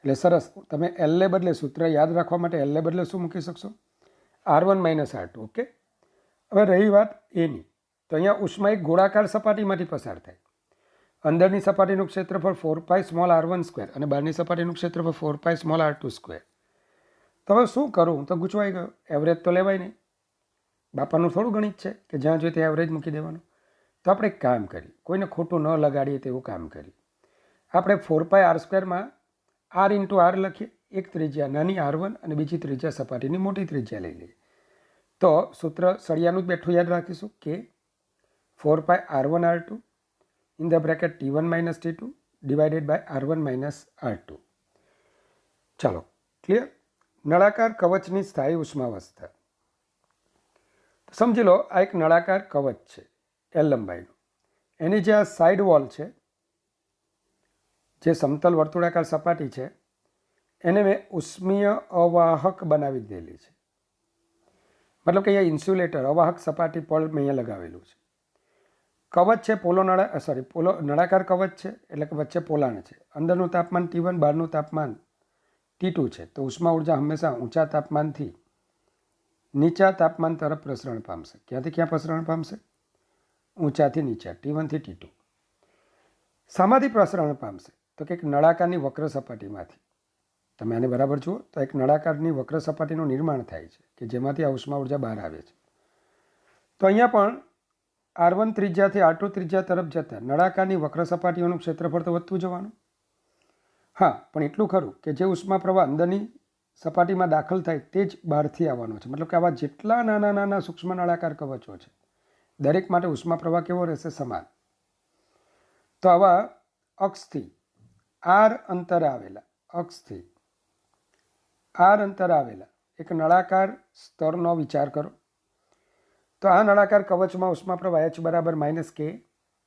A: એટલે સરસ, તમે L ને બદલે, સૂત્ર યાદ રાખવા માટે L ને બદલે શું મૂકી શકશો? R1 - R2. ઓકે. હવે રહી વાત એની, તો અહીંયા ઉષ્મા એક ગોળાકાર સપાટીમાંથી પસાર થાય. અંદરની સપાટીનું ક્ષેત્રફળ 4π સ્મોલ r1² અને બહારની સપાટીનું ક્ષેત્રફળ 4π સ્મોલ r2². તો હવે શું કરું? તો ગૂંચવાઈ ગયો. એવરેજ તો લેવાય નહીં, બાપાનું થોડું ગણિત છે કે જ્યાં જોઈએ ત્યાં એવરેજ મૂકી દેવાનું. તો આપણે એક કામ કરીએ, કોઈને ખોટું ન લગાડીએ તેવું કામ કરીએ. આપણે 4πr² r ઇન્ટુ r લખીએ. એક ત્રિજ્યા નાની r1 અને બીજી ત્રિજ્યા સપાટીની મોટી ત્રિજ્યા લઈ લઈએ. તો સૂત્ર સળિયાનું જ બેઠું યાદ રાખીશું કે 4πr1 r2 in the bracket T1 - T2 divided by r1 - r2. ચાલો, ક્લિયર? નળાકાર કવચની સ્થાયી ઉષ્માવસ્થા. સમજી લો, આ એક નળાકાર કવચ છે L લંબાઈનો. એની જે આ સાઈડ વોલ છે, જે સમતલ વર્તુળાકાર સપાટી છે, એને મેં ઉષ્મીય અવાહક બનાવી દેલી છે. મતલબ કે અહીંયા ઇન્સ્યુલેટર અવાહક સપાટી પર મેં અહીંયા લગાવેલું છે. કવચ છે પોલો નળાકાર કવચ છે, એટલે કે વચ્ચે પોલાણ છે. અંદરનું તાપમાન T1, બહારનું તાપમાન T2 છે. તો ઉષ્મા ઉર્જા હંમેશા ઊંચા તાપમાનથી નીચા તાપમાન તરફ પ્રસરણ પામશે. ક્યાંથી ક્યાં પ્રસરણ પામશે? ઊંચાથી નીચા, T1 થી T2. શામાંથી પ્રસરણ પામશે? તો કે એક નળાકારની વક્ર સપાટીમાંથી. તમે આને બરાબર જુઓ તો એક નળાકારની વક્ર સપાટીનું નિર્માણ થાય છે કે જેમાંથી આ ઉષ્મા ઉર્જા બહાર આવે છે. તો અહીંયા પણ R1 ત્રિજ્યાથી R2 ત્રિજ્યા તરફ જતાં નળાકારની વક્ર સપાટીઓનું ક્ષેત્રફળ તો વધતું જવાનું. હા, પણ એટલું ખરું કે જે ઉષ્મા પ્રવાહ અંદરની સપાટીમાં દાખલ થાય તે જ બહારથી આવવાનો છે. મતલબ કે આવા જેટલા નાના નાના સૂક્ષ્મ નળાકાર કવચો છે દરેક માટે ઉષ્મા પ્રવાહ કેવો રહેશે? સમાન. તો આવા અક્ષથી R અંતરે આવેલા એક નળાકાર સ્તરનો વિચાર કરો. તો આ નળાકાર કવચમાં ઉષ્મા પ્રવાહ H બરાબર -K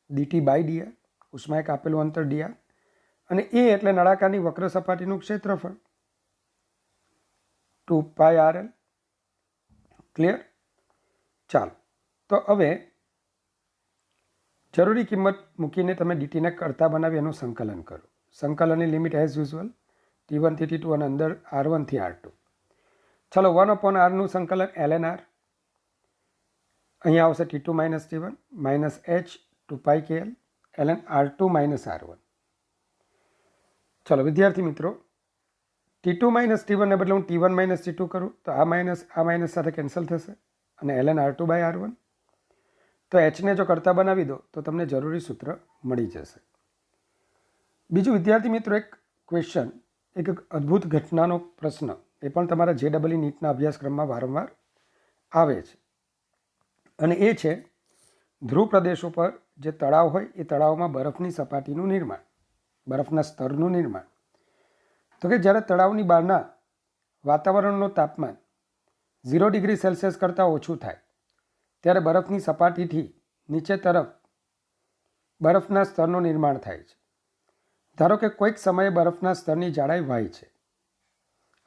A: dt/dr, ઉષ્મા એક આપેલું અંતર dr, અને એ એટલે નળાકારની વક્ર સપાટીનું ક્ષેત્રફળ 2πrl. ક્લિયર? ચાલો, તો હવે જરૂરી કિંમત મૂકીને તમે ડીટીને કરતા બનાવી એનું સંકલન કરો. સંકલનની લિમિટ એઝ યુઝ્યુઅલ T1 થી T2 અને અંદર R1 થી R2. ચાલો, 1/r નું સંકલન ln r. અહીંયા આવશે T2 - T1 -h 2πkl ln R2 - R1. ચાલો વિદ્યાર્થી મિત્રો, T2 - T1 ને બદલે હું T1 - T2 કરું તો આ માઇનસ સાથે કેન્સલ થશે અને ln R2/R1. તો Hને જો કરતા બનાવી દો તો તમને જરૂરી સૂત્ર મળી જશે. બીજું વિદ્યાર્થી મિત્રો, એક ક્વેશ્ચન, એક અદ્ભુત ઘટનાનો પ્રશ્ન, એ પણ તમારા JEE નીટના અભ્યાસક્રમમાં વારંવાર આવે છે, અને એ છે ધ્રુવ પ્રદેશો પર જે તળાવ હોય એ તળાવમાં બરફની સપાટીનું નિર્માણ, બરફના સ્તરનું નિર્માણ. તો કે જ્યારે તળાવની બહારના વાતાવરણનું તાપમાન 0 ડિગ્રી સેલ્સિયસ કરતાં ઓછું થાય ત્યારે બરફની સપાટીથી નીચે તરફ બરફના સ્તરનું નિર્માણ થાય છે. ધારો કે કોઈક સમયે બરફના સ્તરની જાડાઈ y છે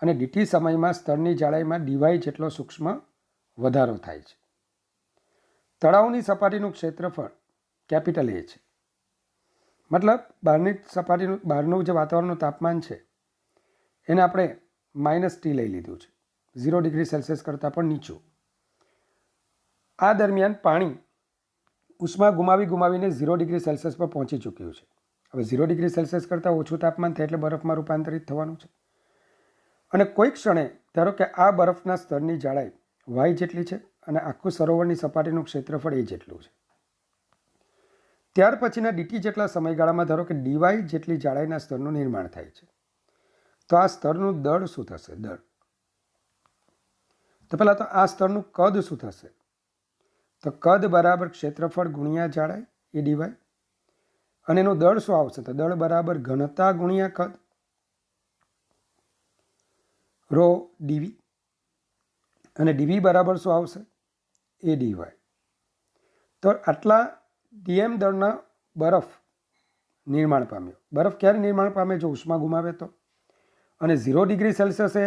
A: અને dt સમયમાં સ્તરની જાડાઈમાં dy જેટલો સૂક્ષ્મ વધારો થાય છે. તળાવની સપાટીનું ક્ષેત્રફળ કેપિટલ A છે. મતલબ બહારની સપાટીનું બહારનું જે વાતાવરણનું તાપમાન છે એને આપણે -T લઈ લીધું છે, 0 ડિગ્રી સેલ્સિયસ કરતાં પણ નીચું. આ દરમિયાન પાણી ઉષ્મા ગુમાવીને 0 ડિગ્રી સેલ્સિયસ પર પહોંચી ચૂક્યું છે. હવે 0 ડિગ્રી સેલ્સિયસ કરતાં ઓછું તાપમાન થાય એટલે બરફમાં રૂપાંતરિત થવાનું છે. અને કોઈક ક્ષણે ધારો કે આ બરફના સ્તરની જાડાઈ y જેટલી છે અને આખું સરોવરની સપાટીનું ક્ષેત્રફળ એ જેટલું છે. ત્યાર પછીના dt જેટલા સમયગાળામાં ધારો કે dy જેટલી જાડાઈના સ્તરનું નિર્માણ થાય છે. તો આ સ્તરનું દળ શું થશે? દળ. તો પહેલાં તો આ સ્તરનું કદ શું થશે? તો કદ બરાબર ક્ષેત્રફળ ગુણ્યા જાડાઈ એ dy, અને એનું દળ શું આવશે? તો દળ બરાબર ઘનતા ગુણ્યા કદ ρ dv, અને dv બરાબર શું આવશે? એ dy. તો આટલા dm દળના બરફ નિર્માણ પામ્યો. બરફ ક્યારે નિર્માણ પામે? જો ઉષ્મા ગુમાવે તો. અને 0 ડિગ્રી સેલ્સિયસે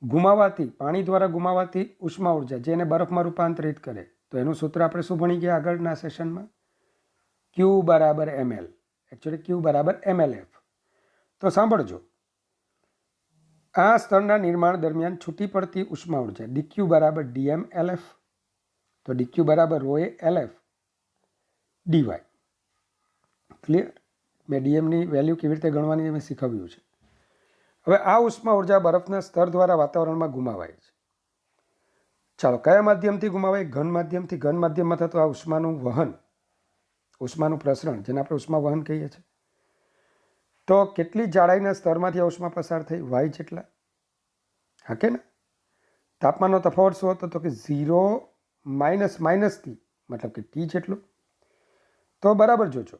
A: ગુમાવાતી, પાણી દ્વારા ગુમાવાતી ઉષ્મા ઉર્જા જેને બરફમાં રૂપાંતરિત કરે, તો એનું સૂત્ર આપણે શું ભણી ગયા આગળના સેશનમાં? Q બરાબર ml. એકચ્યુઅલી Q બરાબર mlf. તો સાંભળજો, આ સ્તરના નિર્માણ દરમિયાન છૂટી પડતી ઉષ્મા ઉર્જા dq બરાબર dm lf. તો dq બરાબર ρ lf dy. ક્લિયર? મેં ડીએમની વેલ્યુ કેવી રીતે ગણવાની મેં શીખવ્યું છે. હવે આ ઉષ્મા ઉર્જા બરફના સ્તર દ્વારા વાતાવરણમાં ગુમાવાય છે. ચાલો, કયા માધ્યમથી ગુમાવાય? ઘન માધ્યમથી. ઘન માધ્યમમાં થતું આ ઉષ્માનું વહન, ઉષ્માનું પ્રસરણ, જેને આપણે ઉષ્મા વહન કહીએ છીએ. તો કેટલી જાડાઈના સ્તરમાંથી આ ઉષ્મા પસાર થઈ? y જેટલા. હા કે ના? તાપમાનનો તફાવત શું હતો? તો કે 0 થી મતલબ કે T જેટલું. તો બરાબર જોજો,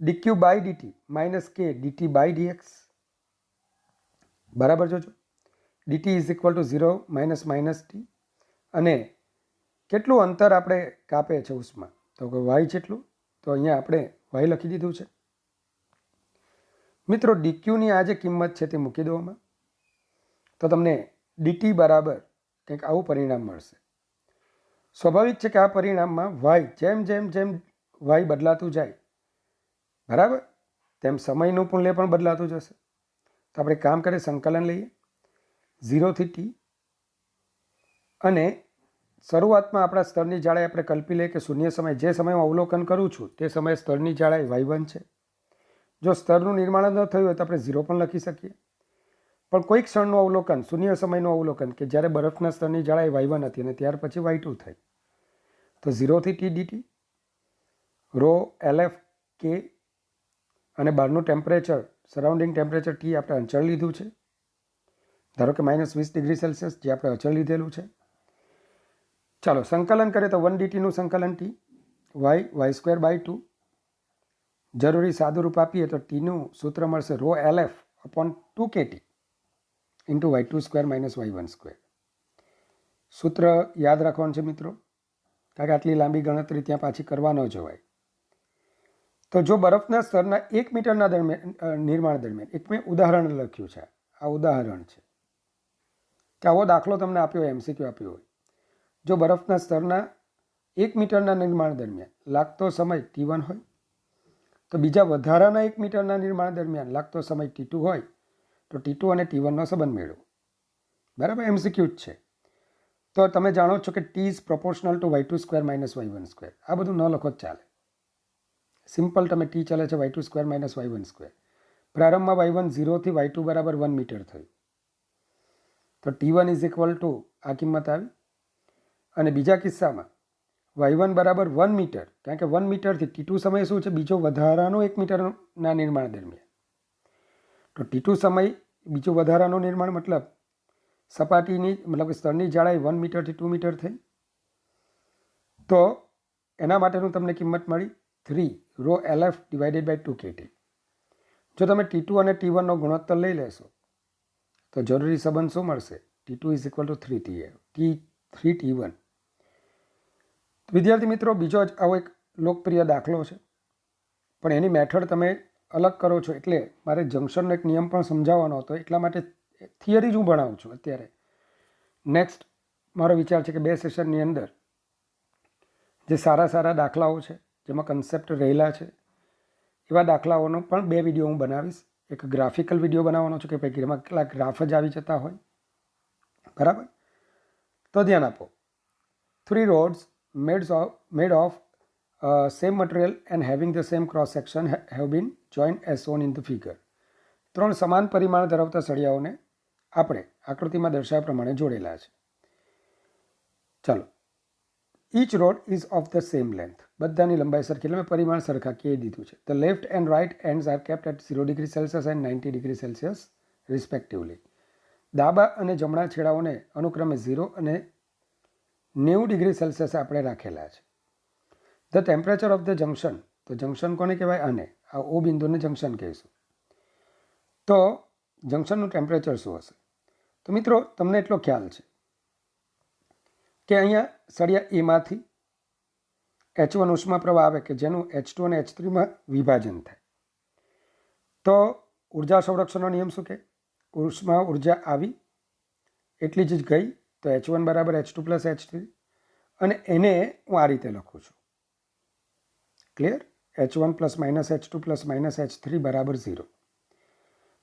A: dq/dt -K dt/dx. બરાબર જોજો, dt = 0 - T, અને કેટલું અંતર આપણે કાપે છે ઉષ્મા, તો કે વાય જેટલું. તો અહીંયા આપણે વાય લખી દીધું છે. મિત્રો ડીક્યુની આ જે કિંમત છે તે મૂકી દો આમાં, તો તમને ડીટી બરાબર કંઈક આવું પરિણામ મળશે. સ્વાભાવિક છે કે આ પરિણામમાં વાય જેમ જેમ જેમ વાય બદલાતું જાય બરાબર તેમ સમયનું મૂલ્ય પણ બદલાતું જશે. તો આપણે કામ કરીએ, સંકલન લઈએ 0 થી t, અને શરૂઆતમાં આપણા સ્તરની જાડાઈ આપણે કલ્પી લઈએ કે શૂન્ય સમય, જે સમય હું અવલોકન કરું છું તે સમયે સ્તરની જાડાઈ y1 છે. જો સ્તરનું નિર્માણ ન થયું હોય તો આપણે 0 પણ લખી શકીએ. પણ કોઈક ક્ષણનું અવલોકન, શૂન્ય સમયનું અવલોકન કે જ્યારે બરફના સ્તરની જાડાઈ y1 હતી અને ત્યાર પછી y2 થઈ, તો 0 થી t dt rho LF K, અને બહારનું ટેમ્પરેચર, સરાઉન્ડિંગ ટેમ્પરેચર T આપણે અચળ લીધું છે, ધારો કે -20 ડિગ્રી સેલ્સિયસ, જે આપણે અચળ લીધેલું છે. ચાલો સંકલન કરીએ તો 1 dt સંકલન t y²/2, જરૂરી સાદું રૂપ આપીએ તો ટીનું સૂત્ર મળશે row LF upon 2KT into y2² - y1². સૂત્ર યાદ રાખવાનું છે મિત્રો, કારણ કે આટલી લાંબી ગણતરી ત્યાં પાછી કરવા ન જવાય. તો જો બરફના સ્તરના 1 મીટરના નિર્માણ દરમિયાન, એક મેં ઉદાહરણ લખ્યું છે, આ ઉદાહરણ છે કે આવો દાખલો તમને આપ્યો હોય, MCQ આપ્યો હોય. જો બરફના સ્તરના 1 મીટરના નિર્માણ દરમિયાન લાગતો સમય t1 હોય, તો બીજા વધારાના 1 મીટરના નિર્માણ દરમિયાન લાગતો સમય t2 હોય, તો t2 અને t1નો સંબંધ મેળવો. બરાબર, MCQ જ છે. તો તમે જાણો છો કે t is proportional two y2² - y1². આ બધું ન લખો જ ચાલે, સિમ્પલ તમે t ચાલે છે y2² - y1². પ્રારંભમાં y1 0 થી y2 બરાબર 1 મીટર થયું, તો t1 ઇઝ ઇક્વલ ટુ આ કિંમત આવી. અને બીજા કિસ્સામાં y1 બરાબર 1 મીટર, કારણ કે 1 મીટરથી t2 સમય શું છે, બીજો વધારાનો 1 મીટરના નિર્માણ દરમિયાન. તો t2 સમય બીજો વધારાનું નિર્માણ મતલબ સપાટીની, મતલબ કે સ્તરની જાડાઈ 1 મીટરથી 2 મીટર થઈ. તો એના માટેનું તમને કિંમત મળી 3 રો LF / 2KT. જો તમે t2 અને t1નો ગુણોત્તર લઈ લેશો તો જરૂરી સંબંધ શું મળશે, t2 is equal two 3t1. વિદ્યાર્થી મિત્રો, બીજો જ આવો એક લોકપ્રિય દાખલો છે, પણ એની મેથડ તમે અલગ કરો છો, એટલે મારે જંક્શનનો એક નિયમ પણ સમજાવવાનો હતો, એટલા માટે થિયરી જ હું ભણાવું છું અત્યારે. નેક્સ્ટ મારો વિચાર છે કે 2 સેશનની અંદર જે સારા સારા દાખલાઓ છે, જેમાં કન્સેપ્ટ રહેલા છે, એવા દાખલાઓનો પણ 2 વિડીયો હું બનાવીશ. એક ગ્રાફિકલ વિડીયો બનાવવાનો છું કે ભાઈ એમાં કેટલા ગ્રાફ જ આવી જતા હોય, બરાબર. તો ધ્યાન આપો. 3 rods made of same material and having the same cross section have been joined as shown in the figure. 3 સમાન પરિમાણ ધરાવતા સળિયાઓને આપણે આકૃતિમાં દર્શાવ્યા પ્રમાણે જોડેલા છે. ચાલો, each rod is of the same length. બધાની લંબાઈ સરખી, એટલે મેં પરિમાણ સરખા કહી દીધું છે. The left and right ends are kept at 0 degree Celsius and 90 degree Celsius respectively. ડાબા અને જમણા છેડાઓને અનુક્રમે 0 અને 90 ડિગ્રી સેલ્સિયસ આપણે રાખેલા છે. The temperature of the junction, તો જંક્શન કોને કહેવાય, આને આ ઓ બિંદુને જંક્શન કહીશું. તો જંક્શનનું ટેમ્પરેચર શું હશે? તો મિત્રો તમને એટલો ખ્યાલ છે કે અહીંયા સળિયા એમાંથી H1 ઉષ્મા પ્રવાહ આવે કે જેનું H2 અને H3માં વિભાજન થાય. તો ઉર્જા સંરક્ષણનો નિયમ શું કહે, ઉર્જા આવી એટલી જ ગઈ, તો H1 બરાબર H2 પ્લસ H3, અને એને હું આ રીતે લખું છું, clear, H1 plus minus H2 plus minus H3 બરાબર 0.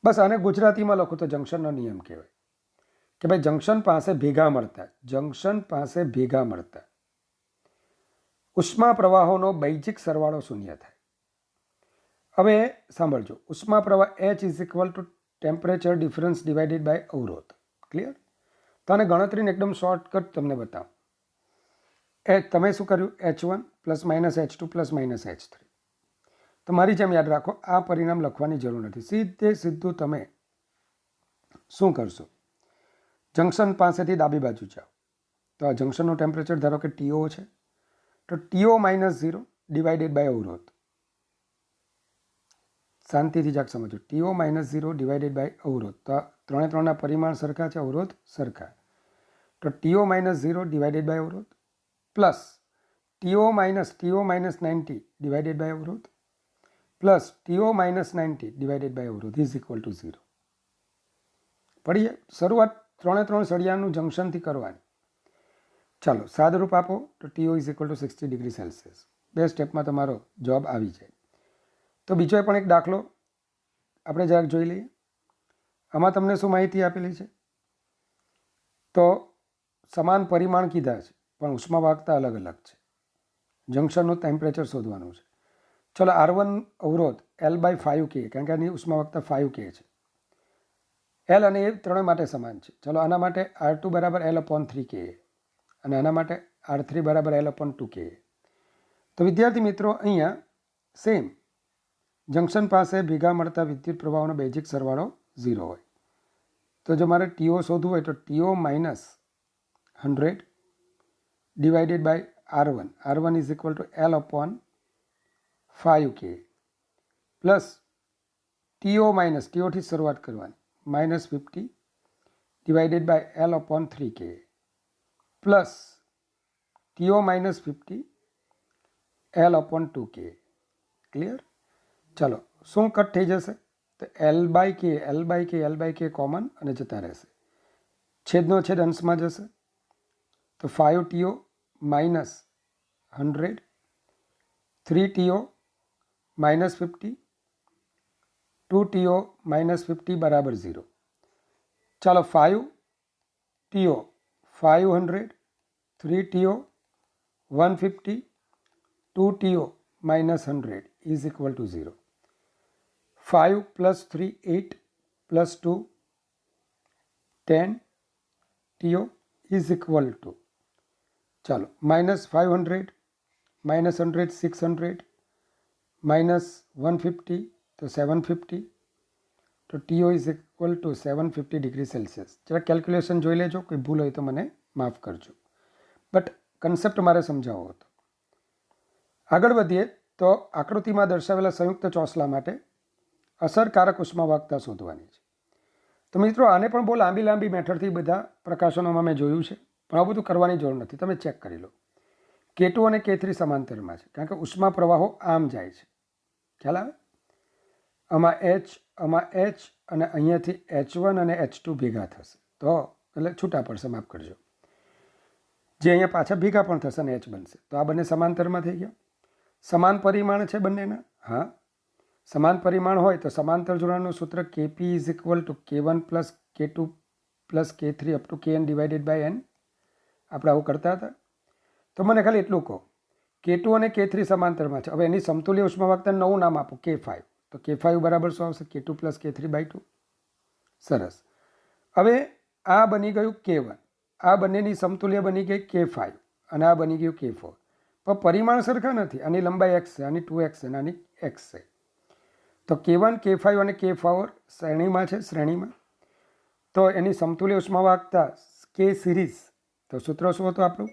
A: બસ આને ગુજરાતીમાં લખું તો જંક્શનનો નિયમ કહેવાય કે ભાઈ જંક્શન પાસે ભેગા મળતા ઉષ્મા પ્રવાહોનો બૈજિક સરવાળો શૂન્ય થાય. હવે સાંભળજો, ઉષ્મા પ્રવાહ H is equal to temperature difference divided by અવરોધ, ક્લિયર. તો આને ગણતરીને એકદમ શોર્ટકટ તમને બતાવું. તમે શું કર્યું, H1 plus minus H2 plus minus H3. તો મારી જેમ યાદ રાખો, આ પરિણામ લખવાની જરૂર નથી. સીધું તમે શું કરશો, જંક્શન પાસેથી ડાબી બાજુ જાઓ, તો આ જંક્શનનું ટેમ્પરેચર ધારો કે TO છે, તો TO - 0 ડિવાઇડેડ બાય અવરોધ. શાંતિથી જાગ સમજો, TO - 0 ડિવાઇડેડ બાય અવરોધ. તો ત્રણે ત્રણના પરિમાણ સરખા છે, અવરોધ સરખા, તો TO - 0 ડિવાઇડેડ બાય અવરોધ plus TO minus 90 divided by અવરોધ plus TO minus 90 divided by અવરોધ ઇઝ ઇક્વલ ટુ 0. પડીએ શરૂઆત 3 સળિયાનું જંક્શનથી કરવાની. ચાલો સાદરૂપ આપો તો TO is equal two 60 degree Celsius. 2 સ્ટેપમાં તમારો જવાબ આવી જાય. તો બીજો પણ એક દાખલો આપણે જરાક જોઈ લઈએ. આમાં તમને શું માહિતી આપેલી છે? તો સમાન પરિમાણ કીધા છે પણ ઉષ્માવાહકતા અલગ અલગ છે. જંક્શનનું ટેમ્પરેચર શોધવાનું છે. ચલો R1 અવરોધ L/5 કહે, કારણ કે આની ઉષ્માવાહકતા 5 કહે છે. L અને એ ત્રણેય માટે સમાન છે. ચલો આના માટે R2 બરાબર L/3 કહે અને આના માટે R3 બરાબર L/2 કહે. તો વિદ્યાર્થી મિત્રો અહીંયા સેમ જંક્શન પાસે ભેગા મળતા વિદ્યુત પ્રવાહોનો બેઝિક સરવાળો 0 હોય. તો જો મારે TO શોધવું હોય તો TO minus 100 divided by R1. R1 is equal to L/5 K plus TO minus TOથી શરૂઆત કરવાની -50 ડિવાઇડેડ બાય L/3 કે પ્લસ TO માઇનસ 50 L/2 કે. ક્લિયર? ચાલો શું કટ થઈ જશે? તો L/K કોમન અને જતા રહેશે. છેદનો છેદ અંશમાં જશે. તો 5TO minus 100 3TO minus 50 2TO minus 50 બરાબર 0. ચાલો 5TO 500 3TO 150 2TO minus 100 is equal to 0. 5 plus 3 8 plus 2 10 TO is equal to, चलो minus 500 minus 100 600 minus 150 तो 750 तो TO is equal to 750 degree Celsius. जरा कैलक्युलेशन જોઈ લેજો, કોઈ ભૂલ હોય તો મને માફ કરજો, બટ કન્સેપ્ટ મારે સમજાવવો હતો. આગળ વધીએ તો આકૃતિમાં દર્શાવેલા સંયુક્ત ચોસલા માટે અસરકારક ઉષ્માવાહકતા શોધવાની છે. તો મિત્રો આને પણ બહુ લાંબી મેથડથી બધા પ્રકાશનોમાં મેં જોયું છે, પણ આ બધું કરવાની જરૂર નથી. તમે ચેક કરી લો. K2 અને K3 સમાંતરમાં છે, કારણ કે ઉષ્મા પ્રવાહો આમ જાય છે. ખ્યાલ આવે? આમાં H અને અહીંયાથી H1 અને H2 ભેગા થશે તો એટલે છૂટા પડશે, માફ કરજો. જે અહીંયા પાછા ભેગા પણ થશે અને H બનશે. તો આ બંને સમાંતરમાં થઈ ગયા. સમાન પરિમાણ છે બંનેના. હા, સમાન પરિમાણ હોય તો સમાંતર જોડાણનું સૂત્ર Kp is equal to K1 plus K2 plus K3 up to Kn divided by n. આપણે આવું કરતા હતા. તો મને ખાલી એટલું કહો, K2 અને K3 સમાંતરમાં છે. હવે એની સમતુલ્ય ઉષ્માવાહકતા નવું નામ આપો, K5. તો K5 બરાબર શું આવશે? K2 plus K3 by 2. સરસ. હવે આ બની ગયું K1, આ બંનેની સમતુલ્ય બની ગઈ K5 અને આ બની ગયું K4. પણ પરિમાણ સરખા નથી. આની લંબાઈ x છે, આની 2x છે અને આની x છે. તો K1 K5 અને K4 શ્રેણીમાં છે, શ્રેણીમાં. તો એની સમતુલ્ય ઉષ્માવાહકતા K સિરીઝ, તો સૂત્ર શું હતું આપણું?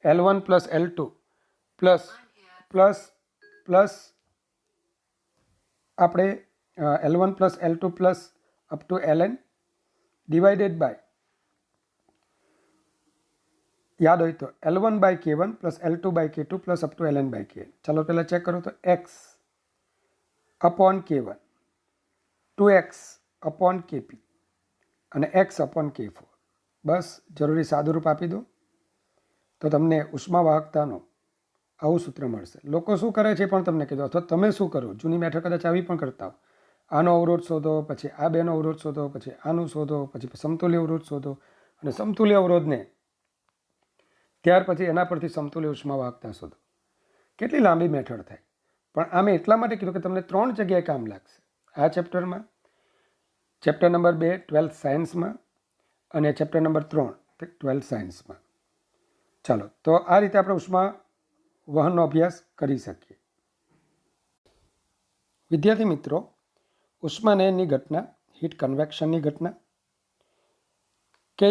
A: L1 પ્લસ L2 પ્લસ આપણે L1 plus L2 plus up to Ln divided by, યાદ હોય તો L1 by K1 plus L2 by K2 plus up to Ln by Kn. ચાલો પહેલાં ચેક કરો તો x upon K1 2x upon Kp અને x upon K4. બસ જરૂરી સાદુરૂપ આપી દો તો તમને ઉષ્માવાહકતાનો આવું સૂત્ર મળશે. લોકો શું કરે છે પણ તમને કીધું, અથવા તમે શું કરો, જૂની મેથડ કદાચ આવી પણ કરતા હો. આનો અવરોધ શોધો, પછી આ બેનો અવરોધ શોધો, પછી આનું શોધો, પછી સમતુલ્ય અવરોધ શોધો અને સમતુલ્ય અવરોધને ત્યાર પછી એના પરથી સમતુલ્ય ઉષ્માવાહકતા શોધો. કેટલી લાંબી મેથડ થાય, પણ આ મેં એટલા માટે કીધું કે તમને 3 જગ્યાએ કામ લાગશે. આ ચેપ્ટરમાં, ચેપ્ટર નંબર 2 12th સાયન્સમાં અને ચેપ્ટર નંબર 3 12th સાયન્સમાં. ચાલો, તો આ રીતે આપણે ઉષ્મા વહનનો અભ્યાસ કરી શકીએ. વિદ્યાર્થી મિત્રો, ઉષ્માનયનની ઘટના, હીટ કન્વેક્શનની ઘટના, કે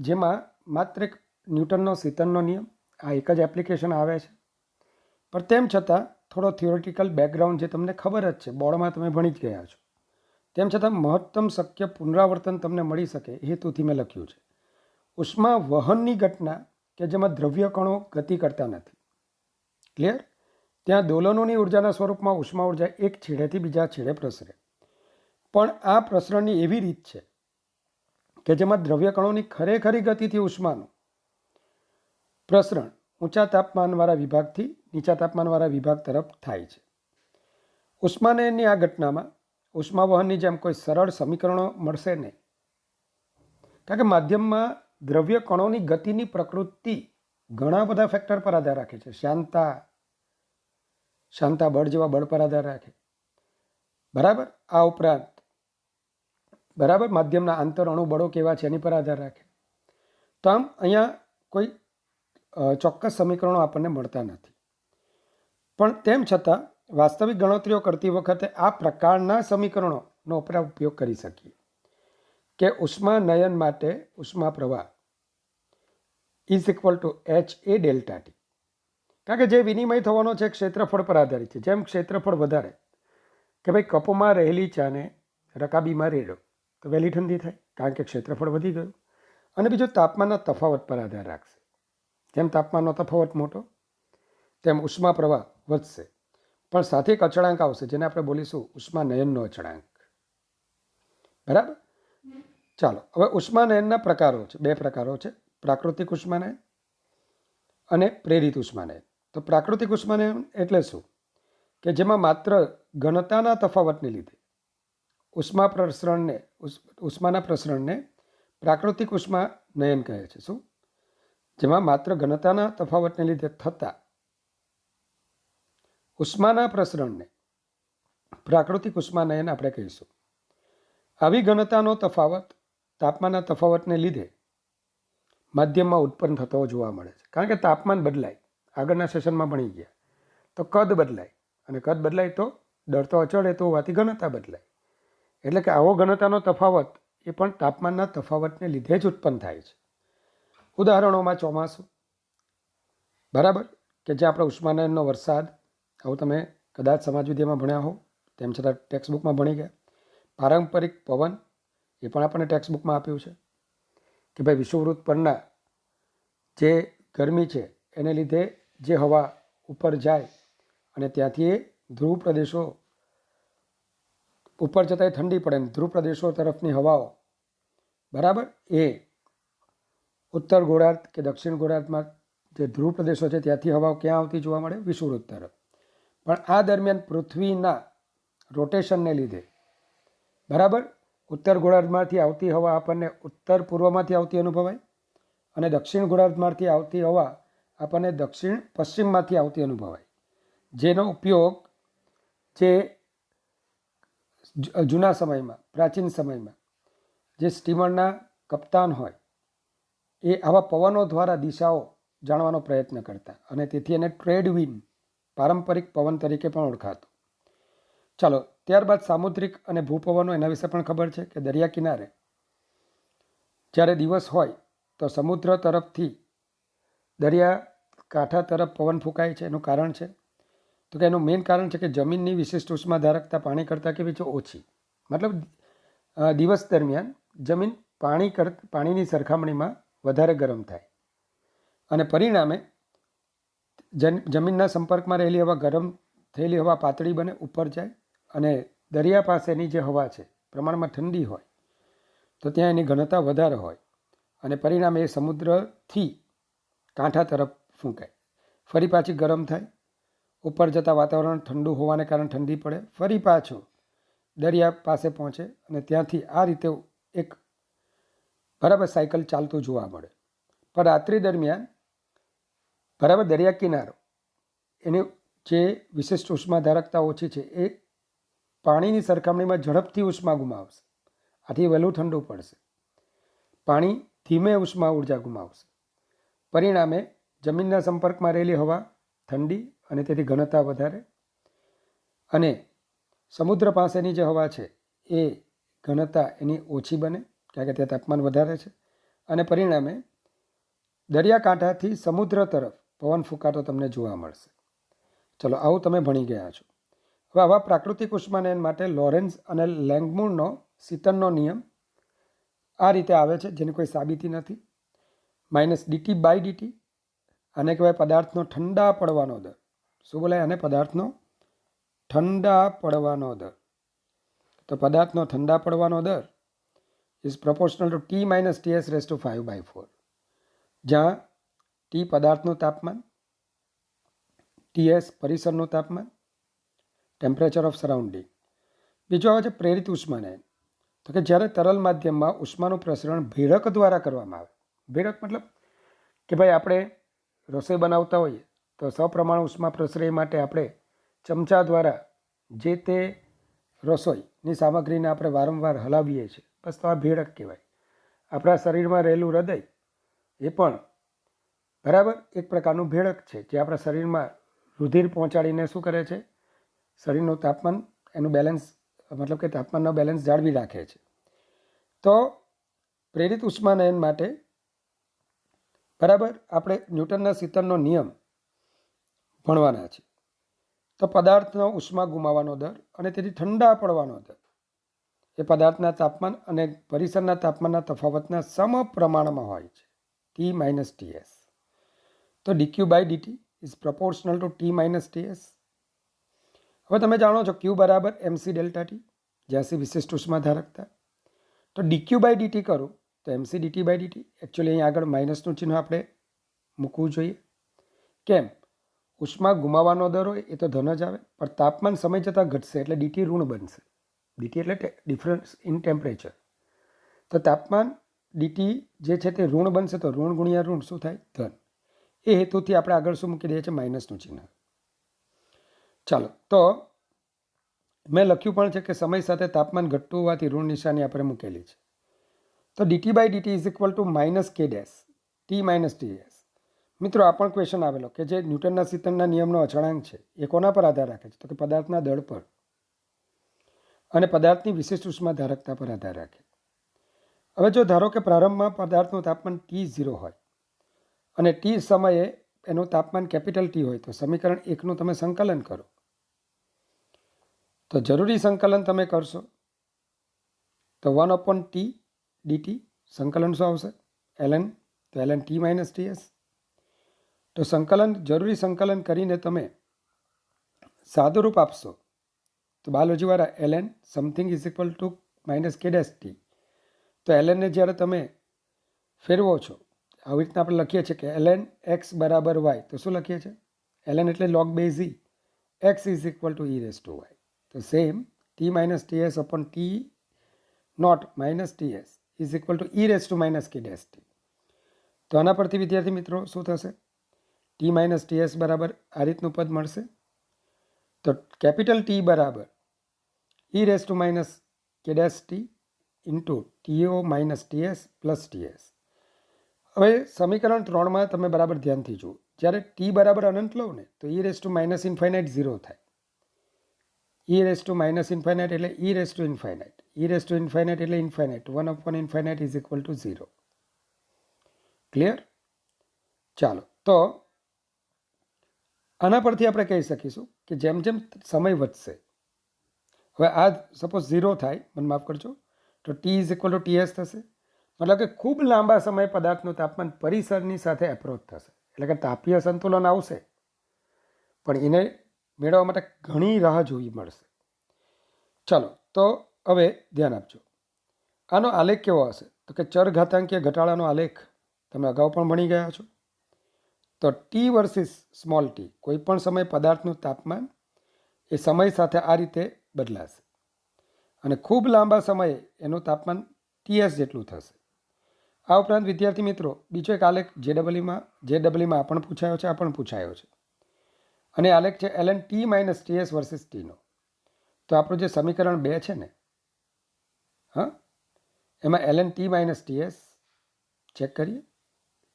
A: જેમાં માત્ર એક ન્યૂટનનો શીતનનો નિયમ, આ એક જ એપ્લિકેશન આવે છે. પણ તેમ છતાં થોડો થિયોરિટિકલ બેકગ્રાઉન્ડ જે તમને ખબર જ છે, બોર્ડમાં તમે ભણી જ ગયા છો, તેમ છતાં મહત્તમ શક્ય પુનરાવર્તન તમને મળી શકે એ હેતુથી મેં લખ્યું છે. ઉષ્મા વહનની ઘટના કે જેમાં દ્રવ્ય કણો ગતિ કરતા નથી. ક્લિયર? ત્યાં દોલનોની ઉર્જાના સ્વરૂપમાં ઉષ્મા ઉર્જા એક છેડેથી બીજા છેડે પ્રસરે. પણ આ પ્રસરણની એવી રીત છે કે જેમાં દ્રવ્ય કણોની ખરેખરી ગતિથી ઉષ્માનું પ્રસરણ ઊંચા તાપમાનવાળા વિભાગથી નીચા તાપમાનવાળા વિભાગ તરફ થાય છે. ઉષ્માનયનની આ ઘટનામાં ઉષ્માવહનની જેમ કોઈ સરળ સમીકરણો મળશે નહીં, કારણ કે માધ્યમમાં દ્રવ્ય કણોની ગતિની પ્રકૃતિ ઘણા બધા ફેક્ટર પર આધાર રાખે છે. શાંતા બળ જેવા બળ પર આધાર રાખે, બરાબર. આ ઉપરાંત બરાબર માધ્યમના આંતર અણુ બળો કેવા છે એની પર આધાર રાખે. તો આમ અહીંયા કોઈ ચોક્કસ સમીકરણો આપણને મળતા નથી. પણ તેમ છતાં વાસ્તવિક ગણતરીઓ કરતી વખતે આ પ્રકારના સમીકરણોનો આપણે ઉપયોગ કરી શકીએ કે ઉષ્માનયન માટે ઉષ્મા પ્રવાહ is equal two H A delta T. કારણ કે જે વિનિમય થવાનો છે ક્ષેત્રફળ પર આધારિત છે. જેમ ક્ષેત્રફળ વધારે, કે ભાઈ કપમાં રહેલી ચાને રકાબીમાં રેડો તો વહેલી ઠંડી થાય, કારણ કે ક્ષેત્રફળ વધી ગયું. અને બીજું તાપમાનના તફાવત પર આધાર રાખશે. જેમ તાપમાનનો તફાવત મોટો તેમ ઉષ્મા પ્રવાહ વધશે. પણ સાથે એક અચળાંક આવશે જેને આપણે બોલીશું ઉષ્માનયનનો અચળાંક. બરાબર. ચાલો, હવે ઉષ્માનયનના પ્રકારો છે, બે પ્રકારો છે, પ્રાકૃતિક ઉષ્માનયન અને પ્રેરિત ઉષ્માનયન. તો પ્રાકૃતિક ઉષ્માનયન એટલે શું? કે જેમાં માત્ર ઘનતાના તફાવતને લીધે ઉષ્માના પ્રસરણને પ્રાકૃતિક ઉષ્માનયન કહે છે. શું? જેમાં માત્ર ઘનતાના તફાવતને લીધે થતા ઉષ્માના પ્રસરણને પ્રાકૃતિક ઉષ્માનયન આપણે કહીશું. આવી ઘનતાનો તફાવત તાપમાનના તફાવતને લીધે માધ્યમમાં ઉત્પન્ન થતો જોવા મળે છે. કારણ કે તાપમાન બદલાય, આગળના સેશનમાં ભણી ગયા, તો કદ બદલાય, અને કદ બદલાય તો દર તો અચળ તો હોવાથી ઘનતા બદલાય. એટલે કે આવો ઘનતાનો તફાવત એ પણ તાપમાનના તફાવતને લીધે જ ઉત્પન્ન થાય છે. ઉદાહરણોમાં ચોમાસું, બરાબર, કે જે આપણે ઉષ્માનયનનો વરસાદ, આવું તમે કદાચ સમાજવિદ્યામાં ભણ્યા હો, તેમ છતાં ટેક્સ્ટબુકમાં ભણી ગયા. પારંપરિક પવન, એ પણ આપણને ટેક્સ્ટબુકમાં આપ્યું છે કે ભાઈ વિષુવવૃત્ત પરના જે ગરમી છે એને લીધે જે હવા ઉપર જાય અને ત્યાંથી એ ધ્રુવ પ્રદેશો ઉપર જતાં ઠંડી પડે, ને ધ્રુવ પ્રદેશો તરફની હવાઓ, બરાબર, એ ઉત્તર ગોળાર્ધ કે દક્ષિણ ગોળાર્ધમાં જે ધ્રુવ પ્રદેશો છે ત્યાંથી હવાઓ ક્યાં આવતી જોવા મળે? વિષુવવૃત્ત તરફ. પણ આ દરમિયાન પૃથ્વીના રોટેશનને લીધે, બરાબર, ઉત્તર ગોળાર્ધમાંથી આવતી હવા આપણને ઉત્તર પૂર્વમાંથી આવતી અનુભવાય, અને દક્ષિણ ગોળાર્ધમાંથી આવતી હવા આપણને દક્ષિણ પશ્ચિમમાંથી આવતી અનુભવાય. જેનો ઉપયોગ જે જૂના સમયમાં, પ્રાચીન સમયમાં જે સ્ટીમરના કપ્તાન હોય એ આવા પવનો દ્વારા દિશાઓ જાણવાનો પ્રયત્ન કરતા, અને તેથી એને ટ્રેડ વિન્ડ, પારંપરિક પવન તરીકે પણ ઓળખાતું. ચાલો, ત્યારબાદ સામુદ્રિક અને ભૂપવનો, એના વિશે પણ ખબર છે કે દરિયા કિનારે જ્યારે દિવસ હોય તો સમુદ્ર તરફથી દરિયા કાંઠા તરફ પવન ફૂંકાય છે. એનું કારણ છે તો કે એનું મેઇન કારણ છે કે જમીનની વિશિષ્ટ ઉષ્મા ધારકતા પાણી કરતાં કેવી છે? ઓછી. મતલબ દિવસ દરમિયાન જમીન પાણીની સરખામણીમાં વધારે ગરમ થાય, અને પરિણામે જમીનના સંપર્કમાં રહેલી હવા, ગરમ થયેલી હવા પાતળી બને, ઉપર જાય, અને દરિયા પાસેની જે હવા છે પ્રમાણમાં ઠંડી હોય તો ત્યાં એની ઘનતા વધારે હોય, અને પરિણામે એ સમુદ્રથી કાંઠા તરફ ફૂંકાય, ફરી પાછી ગરમ થાય, ઉપર જતાં વાતાવરણ ઠંડુ હોવાને કારણે ઠંડી પડે, ફરી પાછું દરિયા પાસે પહોંચે, અને ત્યાંથી આ રીતે એક બરાબર સાયકલ ચાલતું જોવા મળે. પણ રાત્રિ દરમિયાન બરાબર દરિયા કિનારો એની જે વિશિષ્ટ ઉષ્મા ધારકતા ઓછી છે એ પાણીની સરખામણીમાં ઝડપથી ઉષ્મા ગુમાવશે. આથી વહેલું ઠંડુ પડશે. પાણી ધીમે ઉષ્મા ઉર્જા ગુમાવશે. પરિણામે જમીનના સંપર્કમાં રહેલી હવા ઠંડી અને તેથી ઘનતા વધારે, અને સમુદ્ર પાસેની જે હવા છે એ ઘનતા એની ઓછી બને, કારણ કે ત્યાં તાપમાન વધારે છે, અને પરિણામે દરિયાકાંઠાથી સમુદ્ર તરફ પવન ફૂંકાતો તમને જોવા મળશે. ચલો, આવું તમે ભણી ગયા છો. હવે આવા પ્રાકૃતિક ઉષ્માનયન માટે લોરેન્ઝ અને લેંગમૂરનો સિતનનો નિયમ આ રીતે આવે છે, જેની કોઈ સાબિતી નથી. -dT/dt આને કહેવાય પદાર્થનો ઠંડા પડવાનો દર. શું બોલાય આને? પદાર્થનો ઠંડા પડવાનો દર. તો પદાર્થનો ઠંડા પડવાનો દર is proportional two T - Ts⁵ જ્યાં T પદાર્થનું તાપમાન, Ts પરિસરનું તાપમાન, ટેમ્પરેચર ઓફ સરાઉન્ડિંગ. બીજો આવે છે પ્રેરિત ઉષ્માનયન. તો કે જ્યારે તરલ માધ્યમમાં ઉષ્માનું પ્રસરણ ભેળક દ્વારા કરવામાં આવે. ભેળક મતલબ કે ભાઈ આપણે રસોઈ બનાવતા હોઈએ તો સપ્રમાણ ઉષ્મા પ્રસરે માટે આપણે ચમચા દ્વારા જે તે રસોઈની સામગ્રીને આપણે વારંવાર હલાવીએ છીએ. બસ તો આ ભેળક કહેવાય. આપણા શરીરમાં રહેલું હૃદય એ પણ બરાબર એક પ્રકારનું ભેળક છે જે આપણા શરીરમાં રુધિર પહોંચાડીને શું કરે છે? શરીરનું તાપમાન એનું બેલેન્સ મતલબ કે તાપમાનનો બેલેન્સ જાળવી રાખે છે. તો પ્રેરિત ઉષ્માનયન માટે બરાબર આપણે ન્યૂટનના શીતળનો નિયમ ભણવાના છે. તો પદાર્થનો ઉષ્મા ગુમાવવાનો દર અને તેથી ઠંડા પડવાનો દર એ પદાર્થના તાપમાન અને પરિસરના તાપમાનના તફાવતના સમપ્રમાણમાં હોય છે. T - Ts. તો dQ/dt is proportional two T - Ts. હવે તમે જાણો છો Q બરાબર mc ΔT, જ્યાં સી વિશિષ્ટ ઉષ્મા ધારકતા. તો dQ/dt કરું તો mc dt/dt. એકચ્યુઅલી અહીં આગળ માઇનસનું ચિહ્ન આપણે મૂકવું જોઈએ. કેમ? ઉષ્મા ગુમાવવાનો દર હોય એ તો ધન જ આવે, પણ તાપમાન સમય જતાં ઘટશે એટલે dt ઋણ બનશે. dt એટલે ડિફરન્સ ઇન ટેમ્પરેચર. તો તાપમાન dt જે છે તે ઋણ બનશે, તો ઋણ ગુણ્યા ઋણ શું થાય? ધન. એ હેતુથી આપણે આગળ શું મૂકી દઈએ છીએ? માઇનસનું ચિહ્ન. ચાલો, તો મેં લખ્યું પણ છે કે સમય સાથે તાપમાન ઘટતું હોવાથી ઋણ નિશાની આપણે મૂકેલી છે. તો dt/dt is equal to -k dash T - Ts. મિત્રો આ પણ ક્વેશ્ચન આવેલો કે જે ન્યૂટનના શીતળના નિયમનો અચળાંક છે એ કોના પર આધાર રાખે છે? તો કે પદાર્થના દળ પર અને પદાર્થની વિશિષ્ટ ઉષ્મા ધારકતા પર આધાર રાખે. હવે જો ધારો કે પ્રારંભમાં પદાર્થનું તાપમાન T0 હોય અને T સમયે એનું તાપમાન કેપિટલ T હોય તો સમીકરણ 1નું તમે સંકલન કરો. તો જરૂરી સંકલન તમે કરશો તો 1/T dt સંકલન શું આવશે? ln. તો ln T - Ts. તો સંકલન જરૂરી સંકલન કરીને તમે સાદું રૂપ આપશો તો બાયોલોજીવાળા ln something is equal to -k dash T. તો lnને જ્યારે તમે ફેરવો છો આવી રીતના આપણે લખીએ છીએ કે ln x બરાબર y. તો શું લખીએ છીએ? ln એટલે log base e, x is equal to e raise to y. તો same T - Ts upon T nought - Ts is equal to e raise to -k dash T. તો આના પરથી વિદ્યાર્થી મિત્રો શું થશે? T - Ts બરાબર આ રીતનું પદ મળશે. તો કેપિટલ T બરાબર e raise to -k dash T into TO - Ts plus Ts. હવે સમીકરણ 3માં તમે બરાબર ધ્યાનથી જુઓ. જ્યારે T બરાબર અનંત લો ને તો e રેઝ ટુ -∞ 0 થાય. e રેઝ ટુ -∞ એટલે e raise to infinite. e raise to infinite એટલે infinite. 1/∞ is equal to 0. Clear? ચાલો, તો આના પરથી આપણે કહી શકીશું કે જેમ જેમ સમય વધશે, હવે આ સપોઝ 0 થાય, મને માફ કરજો, તો T is equal two Ts થશે. મતલબ કે ખૂબ લાંબા સમય પદાર્થનું તાપમાન પરિસરની સાથે એપ્રોચ થશે. એટલે કે તાપીય સંતુલન આવશે, પણ એને મેળવવા માટે ઘણી રાહ જોવી મળશે. ચાલો, તો હવે ધ્યાન આપજો. આનો આલેખ કેવો હશે? તો કે ચરઘાતાંકીય ઘટાડાનો આલેખ તમે અગાઉ પણ ભણી ગયા છો. તો T વર્સિસ સ્મોલ t, કોઈ પણ સમય પદાર્થનું તાપમાન એ સમય સાથે આ રીતે બદલાશે અને ખૂબ લાંબા સમયે એનું તાપમાન Ts જેટલું થશે. આ ઉપરાંત વિદ્યાર્થી મિત્રો બીજો એક આલેખ JEEમાં આ પણ પૂછાયો છે, આ પણ પૂછાયો છે. અને આલેખ છે ln T - Ts વર્સિસ Tનો. તો આપણું જે સમીકરણ 2 છે ને, હા, એમાં ln T - Ts ચેક કરીએ.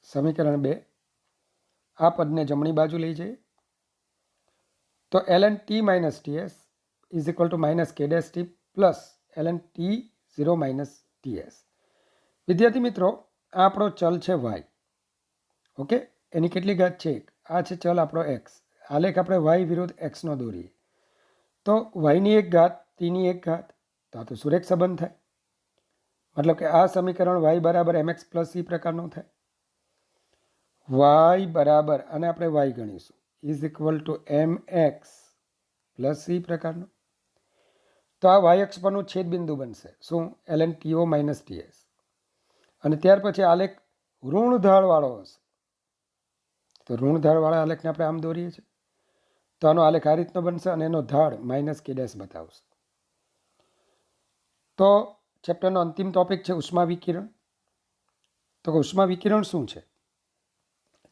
A: સમીકરણ 2 આ પદને જમણી બાજુ લઈ જઈએ તો ln T - Ts is equal to -k dash T plus ln T0 - Ts. વિદ્યાર્થી મિત્રો આ આપણો ચલ છે y. ઓકે, એની કેટલી ઘાત છે? આ છે ચલ આપણો x. આલેખ આપણે y વિરુદ્ધ xનો દોરીએ તો yની એક ઘાત tની એક ઘાત, તો આ તો સુરેખ સંબંધ થાય. મતલબ કે આ સમીકરણ y બરાબર mx પ્લસ e પ્રકારનું થાય. વાય બરાબર, અને આપણે વાય ગણીશું, is equal to M X plus C પ્રકારનું. તો આ વાય અક્ષ પરનું છેદબિંદુ બનશે શું? ln TO minus TS. અને ત્યાર પછી આલેખ ઋણ ઢાળવાળો હશે. તો ઋણ ઢાળવાળા આલેખને આપણે આમ દોરીએ છીએ, તો આનો આલેખ આ રીતનો બનશે અને એનો ઢાળ માઇનસ કે ડેશ બતાવશે. તો ચેપ્ટરનો અંતિમ ટોપિક છે ઉષ્મા વિકિરણ. તો ઉષ્મા વિકિરણ શું છે?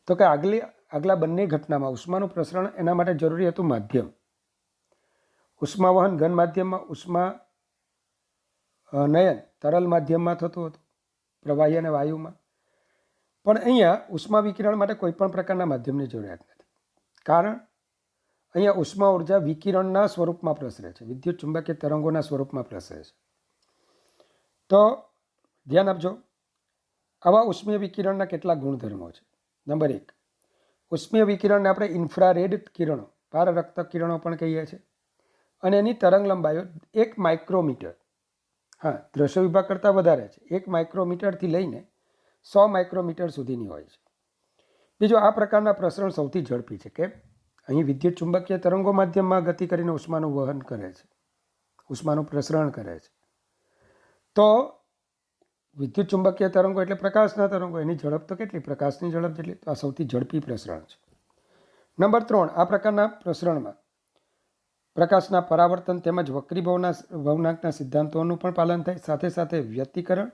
A: તો કે આગલા બંને ઘટનામાં ઉષ્માનું પ્રસરણ એના માટે જરૂરી હતું માધ્યમ. ઉષ્મા વહન ઘન માધ્યમમાં, ઉષ્મા નયન તરલ માધ્યમમાં થતું હતું, પ્રવાહી અને વાયુમાં. પણ અહીંયા ઉષ્મા વિકિરણ માટે કોઈ પણ પ્રકારના માધ્યમની જરૂરિયાત નથી. કારણ અહીંયા ઉષ્મા ઉર્જા વિકિરણના સ્વરૂપમાં પ્રસરે છે, વિદ્યુત ચુંબકીય તરંગોના સ્વરૂપમાં પ્રસરે છે. તો ધ્યાન આપજો, આવા ઉષ્મીય વિકિરણના કેટલાક ગુણધર્મો છે. નંબર 1, ઉષ્મીય વિકિરણને આપણે ઇન્ફ્રારેડ કિરણો, પારરક્ત કિરણો પણ કહીએ છીએ, અને એની તરંગ લંબાઈઓ 1 માઇક્રોમીટર, હા દ્રશ્ય વિભાગ કરતાં વધારે છે, 1 માઇક્રોમીટરથી લઈને 100 માઇક્રોમીટર સુધીની હોય છે. બીજું, આ પ્રકારના પ્રસરણ સૌથી ઝડપી છે. કેમ? અહીં વિદ્યુત ચુંબકીય તરંગો માધ્યમમાં ગતિ કરીને ઉષ્માનું વહન કરે છે, ઉષ્માનું પ્રસરણ કરે છે. તો વિદ્યુત ચુંબકીય તરંગો એટલે પ્રકાશના તરંગો, એની ઝડપ તો કેટલી? પ્રકાશની ઝડપ જેટલી. તો આ સૌથી ઝડપી પ્રસરણ છે. નંબર 3, આ પ્રકારના પ્રસરણમાં પ્રકાશના પરાવર્તન તેમજ વક્રીભવનાંકના સિદ્ધાંતોનું પણ પાલન થાય. સાથે સાથે વ્યતિકરણ,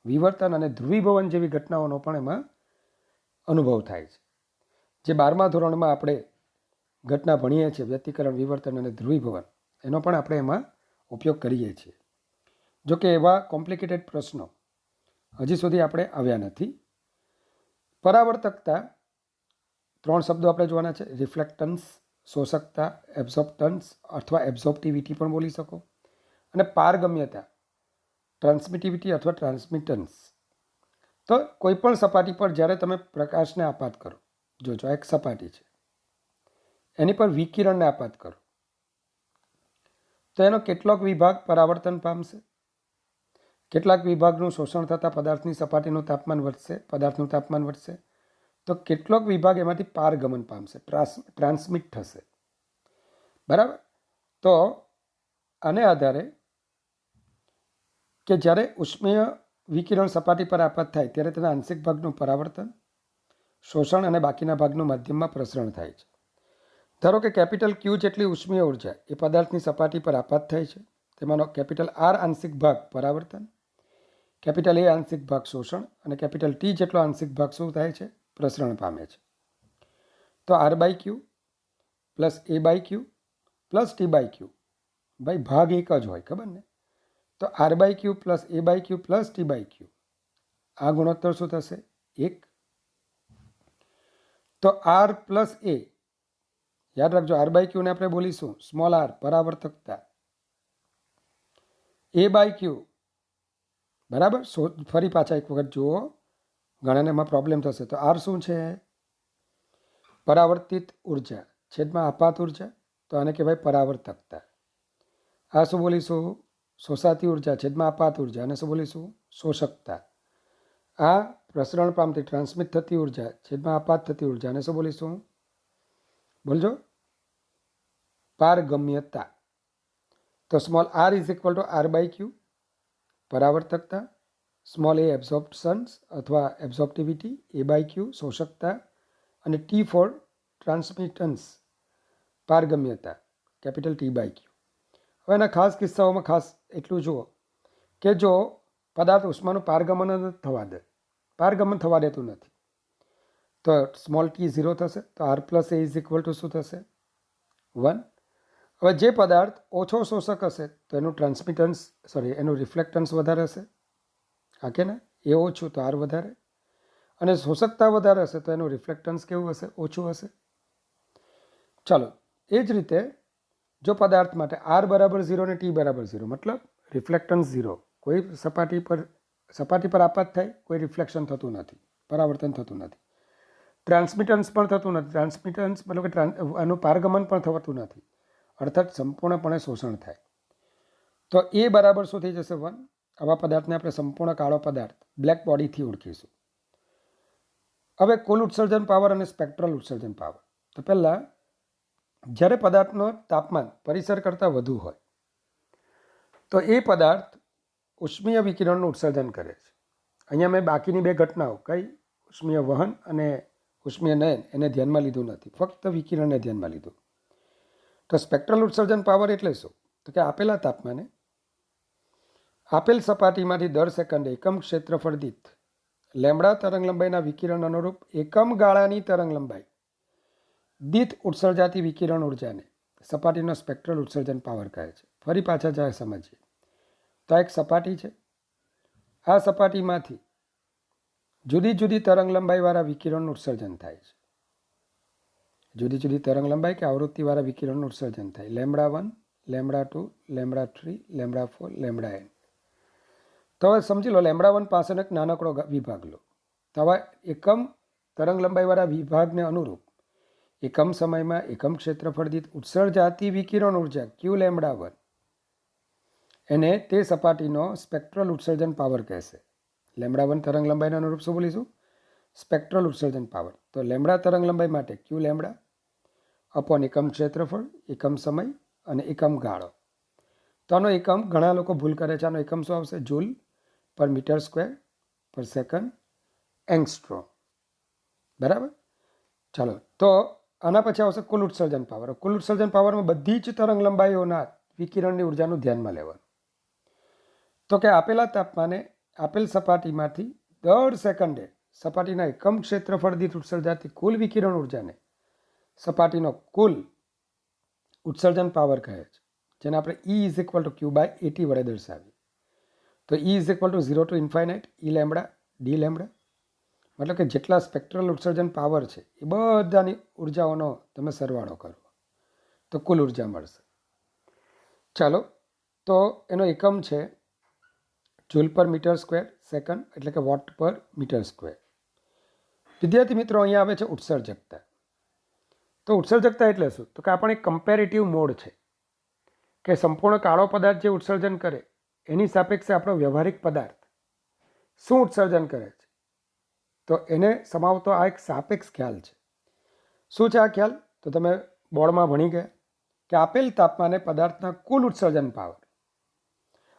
A: વિવર્તન અને ધ્રુવીભવન જેવી ઘટનાઓનો પણ એમાં અનુભવ થાય છે. જે 12મા ધોરણમાં આપણે ઘટના ભણીએ છીએ, વ્યતિકરણ, વિવર્તન અને ધ્રુવીભવન, એનો પણ આપણે એમાં ઉપયોગ કરીએ છીએ. જોકે એવા કોમ્પ્લિકેટેડ પ્રશ્નો હજી સુધી આપણે આવ્યા નથી. પરાવર્તકતા 3 શબ્દો આપણે જોવાના છે. રિફ્લેક્ટન્સ, શોષકતા, એબ્ઝોર્પ્ટન્સ અથવા એબ્ઝોર્પ્ટિવિટી પણ બોલી શકો. અને પારગમ્યતા, ટ્રાન્સમિટિવિટી અથવા ટ્રાન્સમિટન્સ. તો કોઈ પણ સપાટી પર જ્યારે તમે પ્રકાશને આપાત કરો, જો એક સપાટી છે એની પર વિકિરણને આપાત કરો, તો એનો કેટલોક વિભાગ પરાવર્તન પામશે, કેટલાક વિભાગનું શોષણ થતાં પદાર્થની સપાટીનું તાપમાન વધશે, પદાર્થનું તાપમાન વધશે. તો કેટલોક વિભાગ એમાંથી પારગમન પામશે, ટ્રાન્સમિટ થશે. બરાબર? તો આને આધારે કે જ્યારે ઉષ્મીય વિકિરણ સપાટી પર આપાત થાય ત્યારે તેના આંશિક ભાગનું પરાવર્તન, શોષણ અને બાકીના ભાગનું માધ્યમમાં પ્રસરણ થાય છે. ધારો કે કેપિટલ Q જેટલી ઉષ્મીય ઉર્જા એ પદાર્થની સપાટી પર આપાત થાય છે. તેમાંનો કેપિટલ R આંશિક ભાગ પરાવર્તન, કેપિટલ A આંશિક ભાગ શોષણ અને કેપિટલ T જેટલો આંશિક ભાગ શું થાય છે? પ્રસરણ પામે છે. તો R/Q plus A/Q plus T/Q, ભાઈ ભાગ એક જ હોય, ખબર ને? તો R/Q plus A/Q plus T/Q, આ ગુણોત્તર શું થશે? 1. તો R પ્લસ A, યાદ રાખજો, R/Q ને આપણે બોલીશું સ્મોલ r, પરાવર્તકતા. A/Q બરાબર. ફરી પાછા એક વખત જુઓ, ઘણાને એમાં પ્રોબ્લેમ થશે. તો R શું છે? પરાવર્તિત ઉર્જા છેદમાં આપાત ઉર્જા, તો આને કહેવાય પરાવર્તકતા. આ શું બોલીશું? શોષાતી ઉર્જા છેદમાં આપાત ઉર્જા, અને શું બોલીશું? શોષકતા. આ પ્રસરણ પામતી ટ્રાન્સમિટ થતી ઉર્જા છેદમાં આપાત થતી ઉર્જા, અને શું બોલીશું? બોલજો. પારગમ્યતા. તો small r is equal to R/Q, પરાવર્તકતા, સ્મોલ a એબ્ઝોર્પ્શન્સ અથવા એબ્ઝોર્પ્ટિવિટી, A/Q શોષકતા, અને T ફોર ટ્રાન્સમિટન્સ, પારગમ્યતા, કેપિટલ T/Q. હવે એના ખાસ કિસ્સાઓમાં ખાસ એટલું જુઓ કે જો પદાર્થ ઉષ્માનું પારગમન જ પારગમન થવા દેતું નથી, તો સ્મોલ t 0 થશે. તો R plus A is equal to શું થશે? 1. હવે જે પદાર્થ ઓછો શોષક હશે તો એનું રિફ્લેક્ટન્સ વધારે હશે, હા કે ના? એ ઓછું તો R વધારે, અને શોષકતા વધારે હશે તો એનું રિફ્લેક્ટન્સ કેવું હશે? ઓછું હશે. ચાલો, એ જ રીતે જો પદાર્થ માટે R બરાબર 0 અને T બરાબર 0, મતલબ રિફ્લેક્ટન્સ 0, કોઈ સપાટી પર આપાત થાય, કોઈ રિફ્લેક્શન થતું નથી, પરાવર્તન થતું નથી, ટ્રાન્સમિટન્સ પણ થતું નથી. ટ્રાન્સમિટન્સ મતલબ કે આનું પારગમન પણ થતું નથી, અર્થાત સંપૂર્ણપણે શોષણ થાય. તો એ બરાબર શું થઈ જશે? 1. આવા પદાર્થને આપણે સંપૂર્ણ કાળો પદાર્થ, બ્લેક બોડીથી ઓળખીશું. હવે કુલ ઉત્સર્જન પાવર અને સ્પેક્ટ્રલ ઉત્સર્જન પાવર. તો પહેલાં જ્યારે પદાર્થનું તાપમાન પરિસર કરતાં વધુ હોય તો એ પદાર્થ ઉષ્મીય વિકિરણનું ઉત્સર્જન કરે છે. અહીંયા મેં બાકીની બે ઘટનાઓ કઈ ઉષ્મીય વહન અને ઉષ્મીય નયન એને ધ્યાનમાં લીધું નથી, ફક્ત વિકિરણને ધ્યાનમાં લીધું. તો સ્પેક્ટ્રલ ઉત્સર્જન પાવર એટલે શું? તો કે આપેલા તાપમાને આપેલ સપાટીમાંથી દર સેકન્ડે એકમ ક્ષેત્રફળ દીઠ લેમ્બડા તરંગલંબાઈના વિકિરણ અનુરૂપ એકમ ગાળાની તરંગલંબાઈ દીઠ ઉત્સર્જાતી વિકિરણ ઉર્જાને સપાટીનો સ્પેક્ટ્રલ ઉત્સર્જન પાવર કહે છે. ફરી પાછા જ્યારે સમજીએ તો આ એક સપાટી છે. આ સપાટીમાંથી જુદી જુદી તરંગલંબાઈવાળા વિકિરણનું ઉત્સર્જન થાય છે. જુદી જુદી તરંગલંબાઈ કે આવૃત્તિવાળા વિકિરણનું ઉત્સર્જન થાય. λ1, λ2, λ3, λ4, λn. તો હવે સમજી લો, λ1 પાસેનો એક નાનકડો વિભાગ લો. તો હવે એકમ તરંગલંબાઈવાળા વિભાગને અનુરૂપ એકમ સમયમાં એકમ ક્ષેત્રફળ દીઠ ઉત્સર્જાતી વિકિરણ ઉર્જા Qλ1 એને તે સપાટીનો સ્પેક્ટ્રલ ઉત્સર્જન પાવર કહેશે. λ1 તરંગલંબાઈને અનુરૂપ શું બોલીશું? સ્પેક્ટ્રલ ઉત્સર્જન પાવર. તો લેમ્બડા તરંગલંબાઈ માટે Qλ અપોન એકમ ક્ષેત્રફળ, એકમ સમય અને એકમ ગાળો. તો આનો એકમ ઘણા લોકો ભૂલ કરે છે. આનો એકમ શું આવશે? જૂલ પર મીટર સ્ક્વેર પર સેકન્ડ એંગસ્ટ્રોમ. બરાબર. ચાલો, તો આના પછી આવશે કુલ ઉત્સર્જન પાવર. કુલ ઉત્સર્જન પાવરમાં બધી જ તરંગલંબાઈઓના વિકિરણની ઉર્જાનું ધ્યાનમાં લેવાનું. તો કે આપેલા તાપમાને આપેલ સપાટીમાંથી દર સેકન્ડે સપાટીના એકમ ક્ષેત્રફળ દીઠ ઉત્સર્જાતી કુલ વિકિરણ ઉર્જાને સપાટીનો કુલ ઉત્સર્જન પાવર કહે છે, જેને આપણે E=Q/AT વડે દર્શાવીએ. તો E=0 to infinite E lambda D lambda, મતલબ કે જેટલા સ્પેક્ટ્રલ ઉત્સર્જન પાવર છે એ બધાની ઉર્જાઓનો તમે સરવાળો કરો તો કુલ ઉર્જા મળશે. ચાલો, તો એનો એકમ છે જૂલ પર મીટર સ્ક્વેર સેકન્ડ, એટલે કે વોટ પર મીટર સ્ક્વેર. વિદ્યાર્થી મિત્રો, અહીંયા આવે છે ઉત્સર્જકતા. તો ઉત્સર્જકતા એટલે શું? તો કે આપણે એક કમ્પેરેટિવ મોડ છે કે સંપૂર્ણ કાળો પદાર્થ જે ઉત્સર્જન કરે એની સાપેક્ષે આપણો વ્યવહારિક પદાર્થ શું ઉત્સર્જન કરે છે, તો એને સમાવતો આ એક સાપેક્ષ ખ્યાલ છે. શું છે આ ખ્યાલ? તો તમે બોર્ડમાં ભણી ગયા કે આપેલ તાપમાને પદાર્થના કુલ ઉત્સર્જન પાવર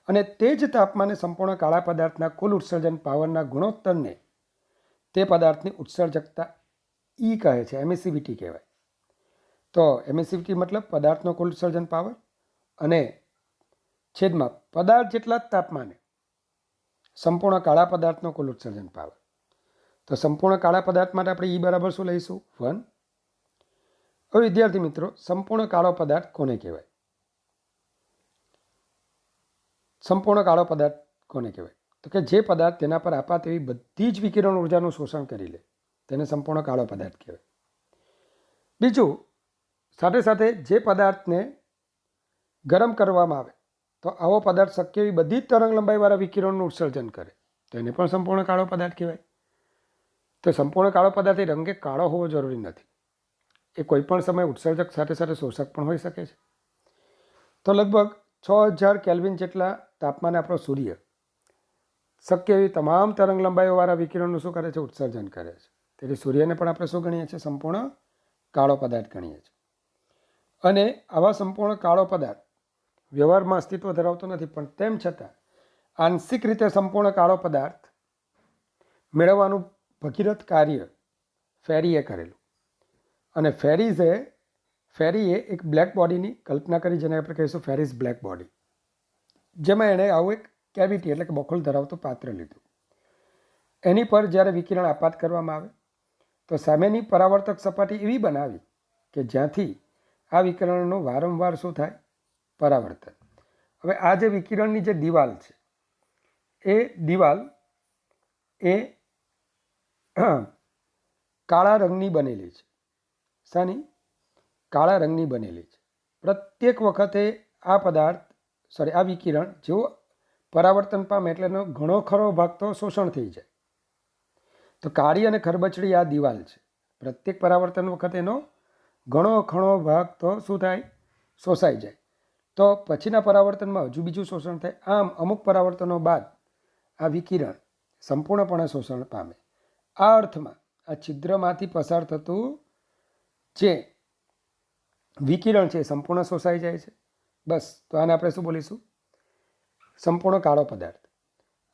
A: અને તે જ તાપમાને સંપૂર્ણ કાળા પદાર્થના કુલ ઉત્સર્જન પાવરના ગુણોત્તરને તે પદાર્થની ઉત્સર્જકતા E કહે છે, એમિસિવિટી કહેવાય. તો એમિસિવિટી મતલબ પદાર્થનો કુલ ઉત્સર્જન પાવર અને છેદમાં પદાર્થ જેટલા જ તાપમાને સંપૂર્ણ કાળા પદાર્થનો કુલ ઉત્સર્જન પાવર. તો સંપૂર્ણ કાળા પદાર્થ માટે આપણે E બરાબર શું લઈશું? 1. હવે વિદ્યાર્થી મિત્રો, સંપૂર્ણ કાળો પદાર્થ કોને કહેવાય? સંપૂર્ણ કાળો પદાર્થ કોને કહેવાય? તો કે જે પદાર્થ તેના પર આપાત એવી બધી જ વિકિરણ ઉર્જાનું શોષણ કરી લે તેને સંપૂર્ણ કાળો પદાર્થ કહેવાય. બીજું, સાથે સાથે જે પદાર્થને ગરમ કરવામાં આવે તો આવો પદાર્થ શક્ય એવી બધી જ તરંગલંબાઈવાળા વિકિરણનું ઉત્સર્જન કરે તો એને પણ સંપૂર્ણ કાળો પદાર્થ કહેવાય. તો સંપૂર્ણ કાળો પદાર્થ એ રંગે કાળો હોવો જરૂરી નથી. એ કોઈ પણ સમયે ઉત્સર્જક સાથે સાથે શોષક પણ હોઈ શકે છે. તો લગભગ 6000 કેલ્વિન જેટલા તાપમાને આપણો સૂર્ય શક્ય એવી તમામ તરંગલંબાઈઓવાળા વિકિરણનું શું કરે છે? ઉત્સર્જન કરે છે. તેથી સૂર્યને પણ આપણે શું ગણીએ છીએ? સંપૂર્ણ કાળો પદાર્થ ગણીએ છીએ. અને આવા સંપૂર્ણ કાળો પદાર્થ વ્યવહારમાં અસ્તિત્વ ધરાવતો નથી, પણ તેમ છતાં આંશિક રીતે સંપૂર્ણ કાળો પદાર્થ મેળવવાનું ભગીરથ કાર્ય ફેરીએ કરેલું. અને ફેરીએ એક બ્લેક બોડીની કલ્પના કરી, જેને આપણે કહીશું ફેરીઝ બ્લેક બોડી, જેમાં એણે આવું એક કેવિટી એટલે કે બખોલ ધરાવતું પાત્ર લીધું. એની પર જ્યારે વિકિરણ આપાત કરવામાં આવે તો સામેની પરાવર્તક સપાટી એવી બનાવી કે જ્યાંથી આ વિકિરણનું વારંવાર શું થાય? પરાવર્તન. હવે આ જે વિકિરણની જે દિવાલ છે એ દિવાલ એ કાળા રંગની બનેલી છે. શાની? કાળા રંગની બનેલી છે. પ્રત્યેક વખતે આ વિકિરણ જેવો પરાવર્તન પામે એટલે એનો ઘણો ખરો ભાગ તો શોષણ થઈ જાય. તો કાળી અને ખરબચડી આ દિવાલ છે. પ્રત્યેક પરાવર્તન વખતે એનો ઘણો ખરો ભાગ તો શું થાય? શોષાઈ જાય. તો પછીના પરાવર્તનમાં હજુ બીજું શોષણ થાય. આમ અમુક પરાવર્તનો બાદ આ વિકિરણ સંપૂર્ણપણે શોષણ પામે. આ અર્થમાં આ છિદ્રમાંથી પસાર થતું જે વિકિરણ છે એ સંપૂર્ણ શોષાઈ જાય છે. બસ, તો આને આપણે શું બોલીશું? સંપૂર્ણ કાળો પદાર્થ.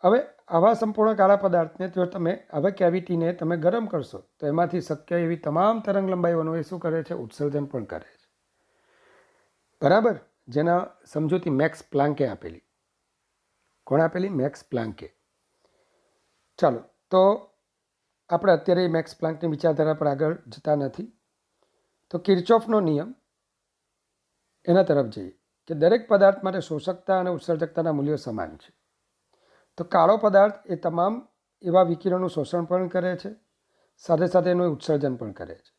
A: હવે આવા સંપૂર્ણ કાળા પદાર્થને જો તમે હવે કેવિટીને તમે ગરમ કરશો તો એમાંથી શક્ય એવી તમામ તરંગ લંબાઈઓનું એ શું કરે છે? ઉત્સર્જન પણ કરે છે. બરાબર, જેના સમજૂતી મેક્સ પ્લાન્કે આપેલી. કોણ આપેલી? મેક્સ પ્લાન્કે. ચાલો, તો આપણે અત્યારે મેક્સ પ્લાન્કની વિચારધારા પર આગળ જતા નથી. તો કિર્ચોફનો નિયમ એના તરફ જઈએ કે દરેક પદાર્થ માટે શોષકતા અને ઉત્સર્જકતાના મૂલ્યો સમાન છે. તો કાળો પદાર્થ એ તમામ એવા વિકિરણનું શોષણ પણ કરે છે, સાથે સાથે એનું ઉત્સર્જન પણ કરે છે.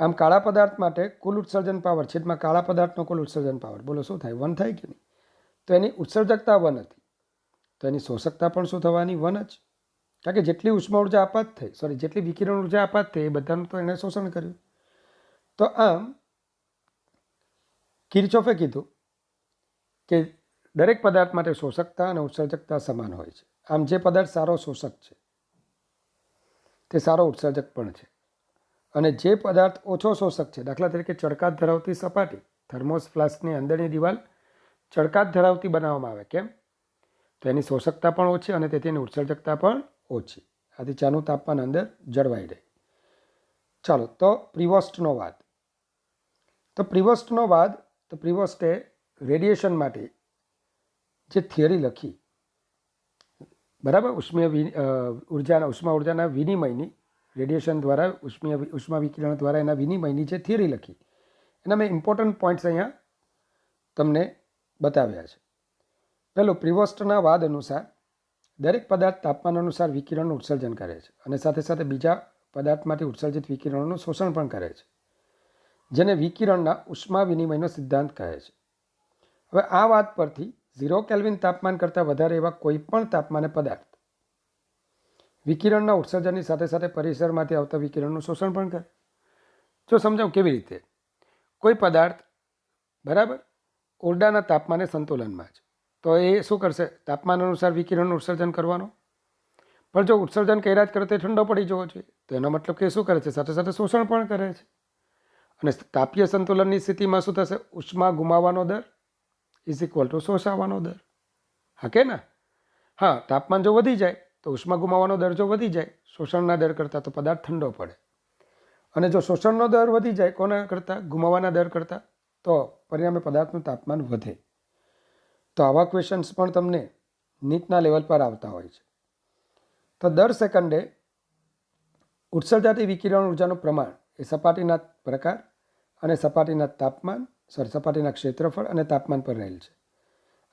A: આમ કાળા પદાર્થ માટે કુલ ઉત્સર્જન પાવર છેદમાં કાળા પદાર્થનો કુલ ઉત્સર્જન પાવર, બોલો શું થાય? 1 થાય કે નહીં? તો એની ઉત્સર્જકતા 1 હતી, તો એની શોષકતા પણ શું થવાની? 1 જ. કારણ કે જેટલી ઉષ્મા ઉર્જા આપાત થઈ, જેટલી વિકિરણ ઉર્જા આપાત થઈ એ બધાનું તો એણે શોષણ કર્યું. તો આમ કિર્ચોફે કીધું કે દરેક પદાર્થ માટે શોષકતા અને ઉત્સર્જકતા સમાન હોય છે. આમ જે પદાર્થ સારો શોષક છે તે સારો ઉત્સર્જક પણ છે, અને જે પદાર્થ ઓછો શોષક છે, દાખલા તરીકે ચળકાટ ધરાવતી સપાટી, થર્મોસ ફ્લાસ્કની અંદરની દિવાલ ચળકાટ ધરાવતી બનાવવામાં આવે. કેમ? તો એની શોષકતા પણ ઓછી અને તેથી એની ઉત્સર્જકતા પણ ઓછી. આથી ચાનું તાપમાન અંદર જળવાઈ રહે. ચાલો, તો પ્રિવોસ્ટનો વાદ. તો પ્રિવોસ્ટે રેડિયેશન માટે જે થિયરી લખી, બરાબર, ઉષ્મા ઉર્જાના વિનિમયની, રેડિયેશન દ્વારા ઉષ્મા વિકિરણ દ્વારા એના વિનિમયની જે થિયરી લખી, એના મેં ઇમ્પોર્ટન્ટ પોઈન્ટ્સ અહીંયા તમને બતાવ્યા છે. પહેલું, પ્રિવોસ્ટના વાદ અનુસાર દરેક પદાર્થ તાપમાન અનુસાર વિકિરણનું ઉત્સર્જન કરે છે અને સાથે સાથે બીજા પદાર્થમાંથી ઉત્સર્જિત વિકિરણોનું શોષણ પણ કરે છે, જેને વિકિરણના ઉષ્મા વિનિમયનો સિદ્ધાંત કહે છે. હવે આ વાત પરથી 0 કેલ્વિન તાપમાન કરતાં વધારે એવા કોઈ પણ તાપમાને પદાર્થ વિકિરણના ઉત્સર્જનની સાથે સાથે પરિસરમાંથી આવતા વિકિરણનું શોષણ પણ કરે. જો સમજાવું કેવી રીતે. કોઈ પદાર્થ, બરાબર, ઓરડાના તાપમાને સંતુલનમાં છે, તો એ શું કરશે? તાપમાન અનુસાર વિકિરણનું ઉત્સર્જન કરવાનો. પણ જો ઉત્સર્જન કર્યા જ કરે તો ઠંડો પડી જવો જોઈએ, તો એનો મતલબ કે શું કરે છે? સાથે સાથે શોષણ પણ કરે છે. અને તાપીય સંતુલનની સ્થિતિમાં શું થશે? ઉષ્મા ગુમાવવાનો દર ઇઝ ઇક્વલ ટુ શોષાવાનો દર. હા કે ના? હા, તાપમાન જો વધી જાય તો ઉષ્મા ગુમાવવાનો દર જો વધી જાય શોષણના દર કરતાં, તો પદાર્થ ઠંડો પડે. અને જો શોષણનો દર વધી જાય કોના કરતાં? ગુમાવવાના દર કરતાં, તો પરિણામે પદાર્થનું તાપમાન વધે. તો આવા ક્વેશ્ચન્સ પણ તમને નીટના લેવલ પર આવતા હોય છે. તો દર સેકન્ડે ઉત્સર્જાતી વિકિરણ ઉર્જાનું પ્રમાણ એ સપાટીના પ્રકાર અને સપાટીના ક્ષેત્રફળ અને તાપમાન પર રહેલ છે.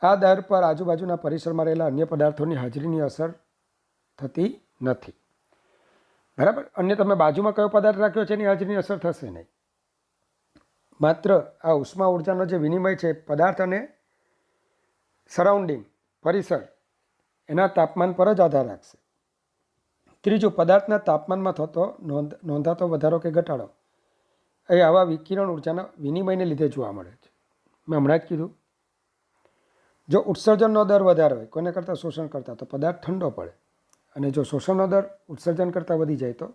A: આ દર પર આજુબાજુના પરિસરમાં રહેલા અન્ય પદાર્થોની હાજરીની અસર થતી નથી. બરાબર, અન્ય તમે બાજુમાં કયો પદાર્થ રાખ્યો છે એની હાજરીની અસર થશે નહીં. માત્ર આ ઉષ્મા ઉર્જાનો જે વિનિમય છે પદાર્થ અને સરાઉન્ડિંગ, પરિસર, એના તાપમાન પર જ આધાર રાખશે. ત્રીજું, પદાર્થના તાપમાનમાં થતો નોંધાતો વધારો કે ઘટાડો એ આવા વિકિરણ ઉર્જાના વિનિમયને લીધે જોવા મળે છે. મેં હમણાં જ કીધું, જો ઉત્સર્જનનો દર વધારે હોય કોને કરતાં? શોષણ કરતાં, તો પદાર્થ ઠંડો પડે. અને જો શોષણનો દર ઉત્સર્જન કરતાં વધી જાય તો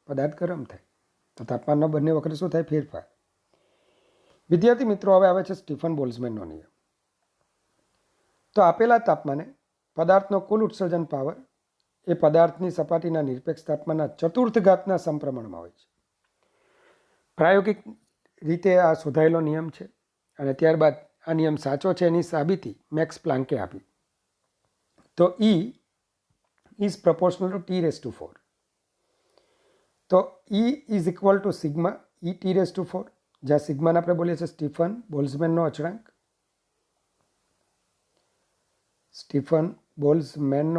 A: પદાર્થ ગરમ થાય. તો તાપમાનનો બંને વખતે શું થાય? ફેરફાર. વિદ્યાર્થી મિત્રો, હવે આવે છે સ્ટીફન બોલ્ટ્ઝમેનનો નિયમ. તો આપેલા તાપમાને પદાર્થનો કુલ ઉત્સર્જન પાવર એ પદાર્થની સપાટીના નિરપેક્ષ તાપમાનના ચતુર્થ ઘાતના સમપ્રમાણમાં હોય છે. પ્રાયોગિક રીતે આ શોધાયેલો નિયમ છે અને ત્યારબાદ આ નિયમ સાચો છે એની સાબિતી મેક્સ પ્લાન્કે આપી. તો E is proportional two T⁴. તો E is equal to sigma E T⁴, જ્યાં સિગ્માને આપણે બોલીએ છીએ સ્ટીફન બોલ્ટ્ઝમેનનો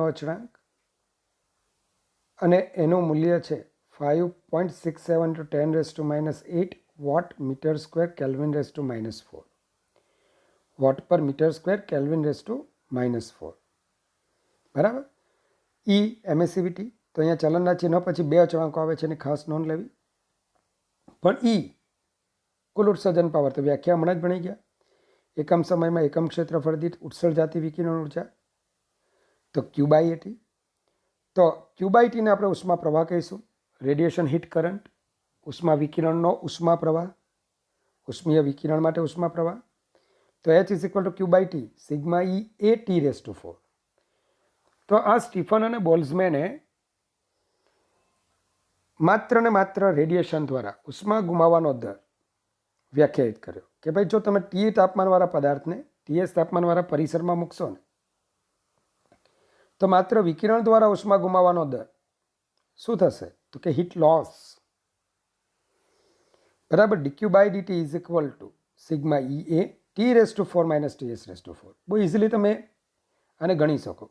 A: અચળાંક. અને એનું મૂલ્ય છે 5.67 × 10⁻⁸ watt metre square kelvin -4. Watt per metre square kelvin -4. બરાબર. E એમિસિવિટી, તો અહીંયા ચલનના ચિહ્ન પછી 2 અચળાંકો આવે છે એની ખાસ નોંધ લેવી. પણ E કુલ ઉત્સર્જન પાવર, તો વ્યાખ્યા હમણાં જ ભણી ગયા. એકમ સમયમાં એકમ ક્ષેત્રફળ દીઠ ઉત્સર્જાતી વિકિરણ ઉર્જા, તો Q/AT. તો Q/T ને આપણે ઉષ્મા પ્રવાહ કહીશું. રેડિયેશન હીટ કરંટ, ઉષ્મા વિકિરણનો ઉષ્મા પ્રવાહ, ઉષ્મીય વિકિરણ માટે ઉષ્મા પ્રવાહ. તો H is equal to Q by T sigma E A T raise to 4. તો આ સ્ટીફન અને બોલ્ઝમેને માત્ર ને માત્ર રેડિયેશન દ્વારા ઉષ્મા ગુમાવવાનો દર વ્યાખ્યાયિત કર્યો કે ભાઈ જો તમે ટી તાપમાનવાળા પદાર્થને ટીએસ તાપમાનવાળા પરિસરમાં મૂકશો ને તો માત્ર વિકિરણ દ્વારા ઉષ્મા ગુમાવવાનો દર શું થશે? તો કે હીટ લોસ બરાબર dq by dt is equal to sigma E A T raise to 4 minus TS raise to 4. બહુ ઇઝીલી તમે આને ગણી શકો.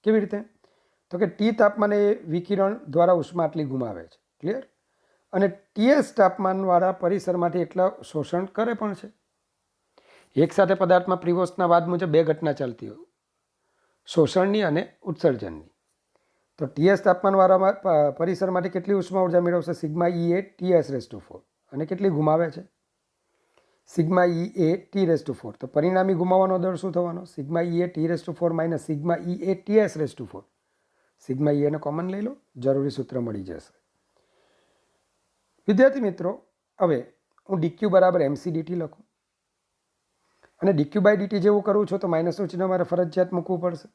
A: કેવી રીતે? તો કે ટી તાપમાને એ વિકિરણ દ્વારા ઉષ્મા આટલી ગુમાવે છે, ક્લિયર, અને ટીએસ તાપમાનવાળા પરિસરમાંથી એટલા શોષણ કરે પણ છે. એક સાથે પદાર્થમાં પ્રિવોસ્ટના વાદ મુજબ બે ઘટના ચાલતી હોય, શોષણની અને ઉત્સર્જનની. તો ટીએસ તાપમાનવાળા પરિસરમાંથી કેટલી ઉષ્મા ઉર્જા મેળવશે? Sigma E A TS raise to 4. અને કેટલી ગુમાવે છે? Sigma E A T raise to 4. તો પરિણામી ગુમાવવાનો દર શું થવાનો? Sigma E A T raise to 4 minus sigma E A TS raise to 4. Sigma e એને કોમન લઈ લો, જરૂરી સૂત્ર મળી જશે. વિદ્યાર્થી મિત્રો, હવે હું ડીક્યુ બરાબર એમસી ડીટી લખું અને ડીક્યુ બાય ડીટી જેવું કરું છું તો માઇનસનું ચિહ્ન મારે ફરજિયાત મૂકવું પડશે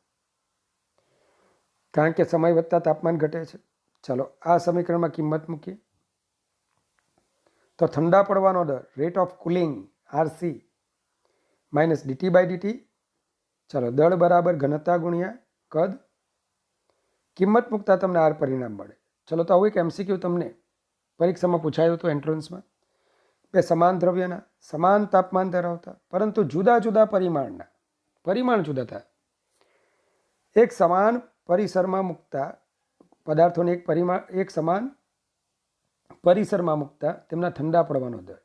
A: કારણ કે સમય વધતા તાપમાન ઘટે છે. ચાલો આ સમીકરણમાં કિંમત મૂકીએ તો ઠંડા પડવાનો દર rate of cooling RC minus DT by DT. ચાલો દળ બરાબર ઘનતા ગુણ્યા કદ. કિંમત મૂકતા તમને આર પરિણામ મળે. ચલો તો આવું એક એમસીક્યુ તમને પરીક્ષામાં પૂછાયું હતું એન્ટ્રન્સમાં. બે સમાન દ્રવ્યના સમાન તાપમાન ધરાવતા પરંતુ જુદા જુદા પરિમાણ જુદા હતા એક સમાન પરિસરમાં મૂકતા પદાર્થોને એક સમાન પરિસરમાં મૂકતા તેમના ઠંડા પડવાનો દર.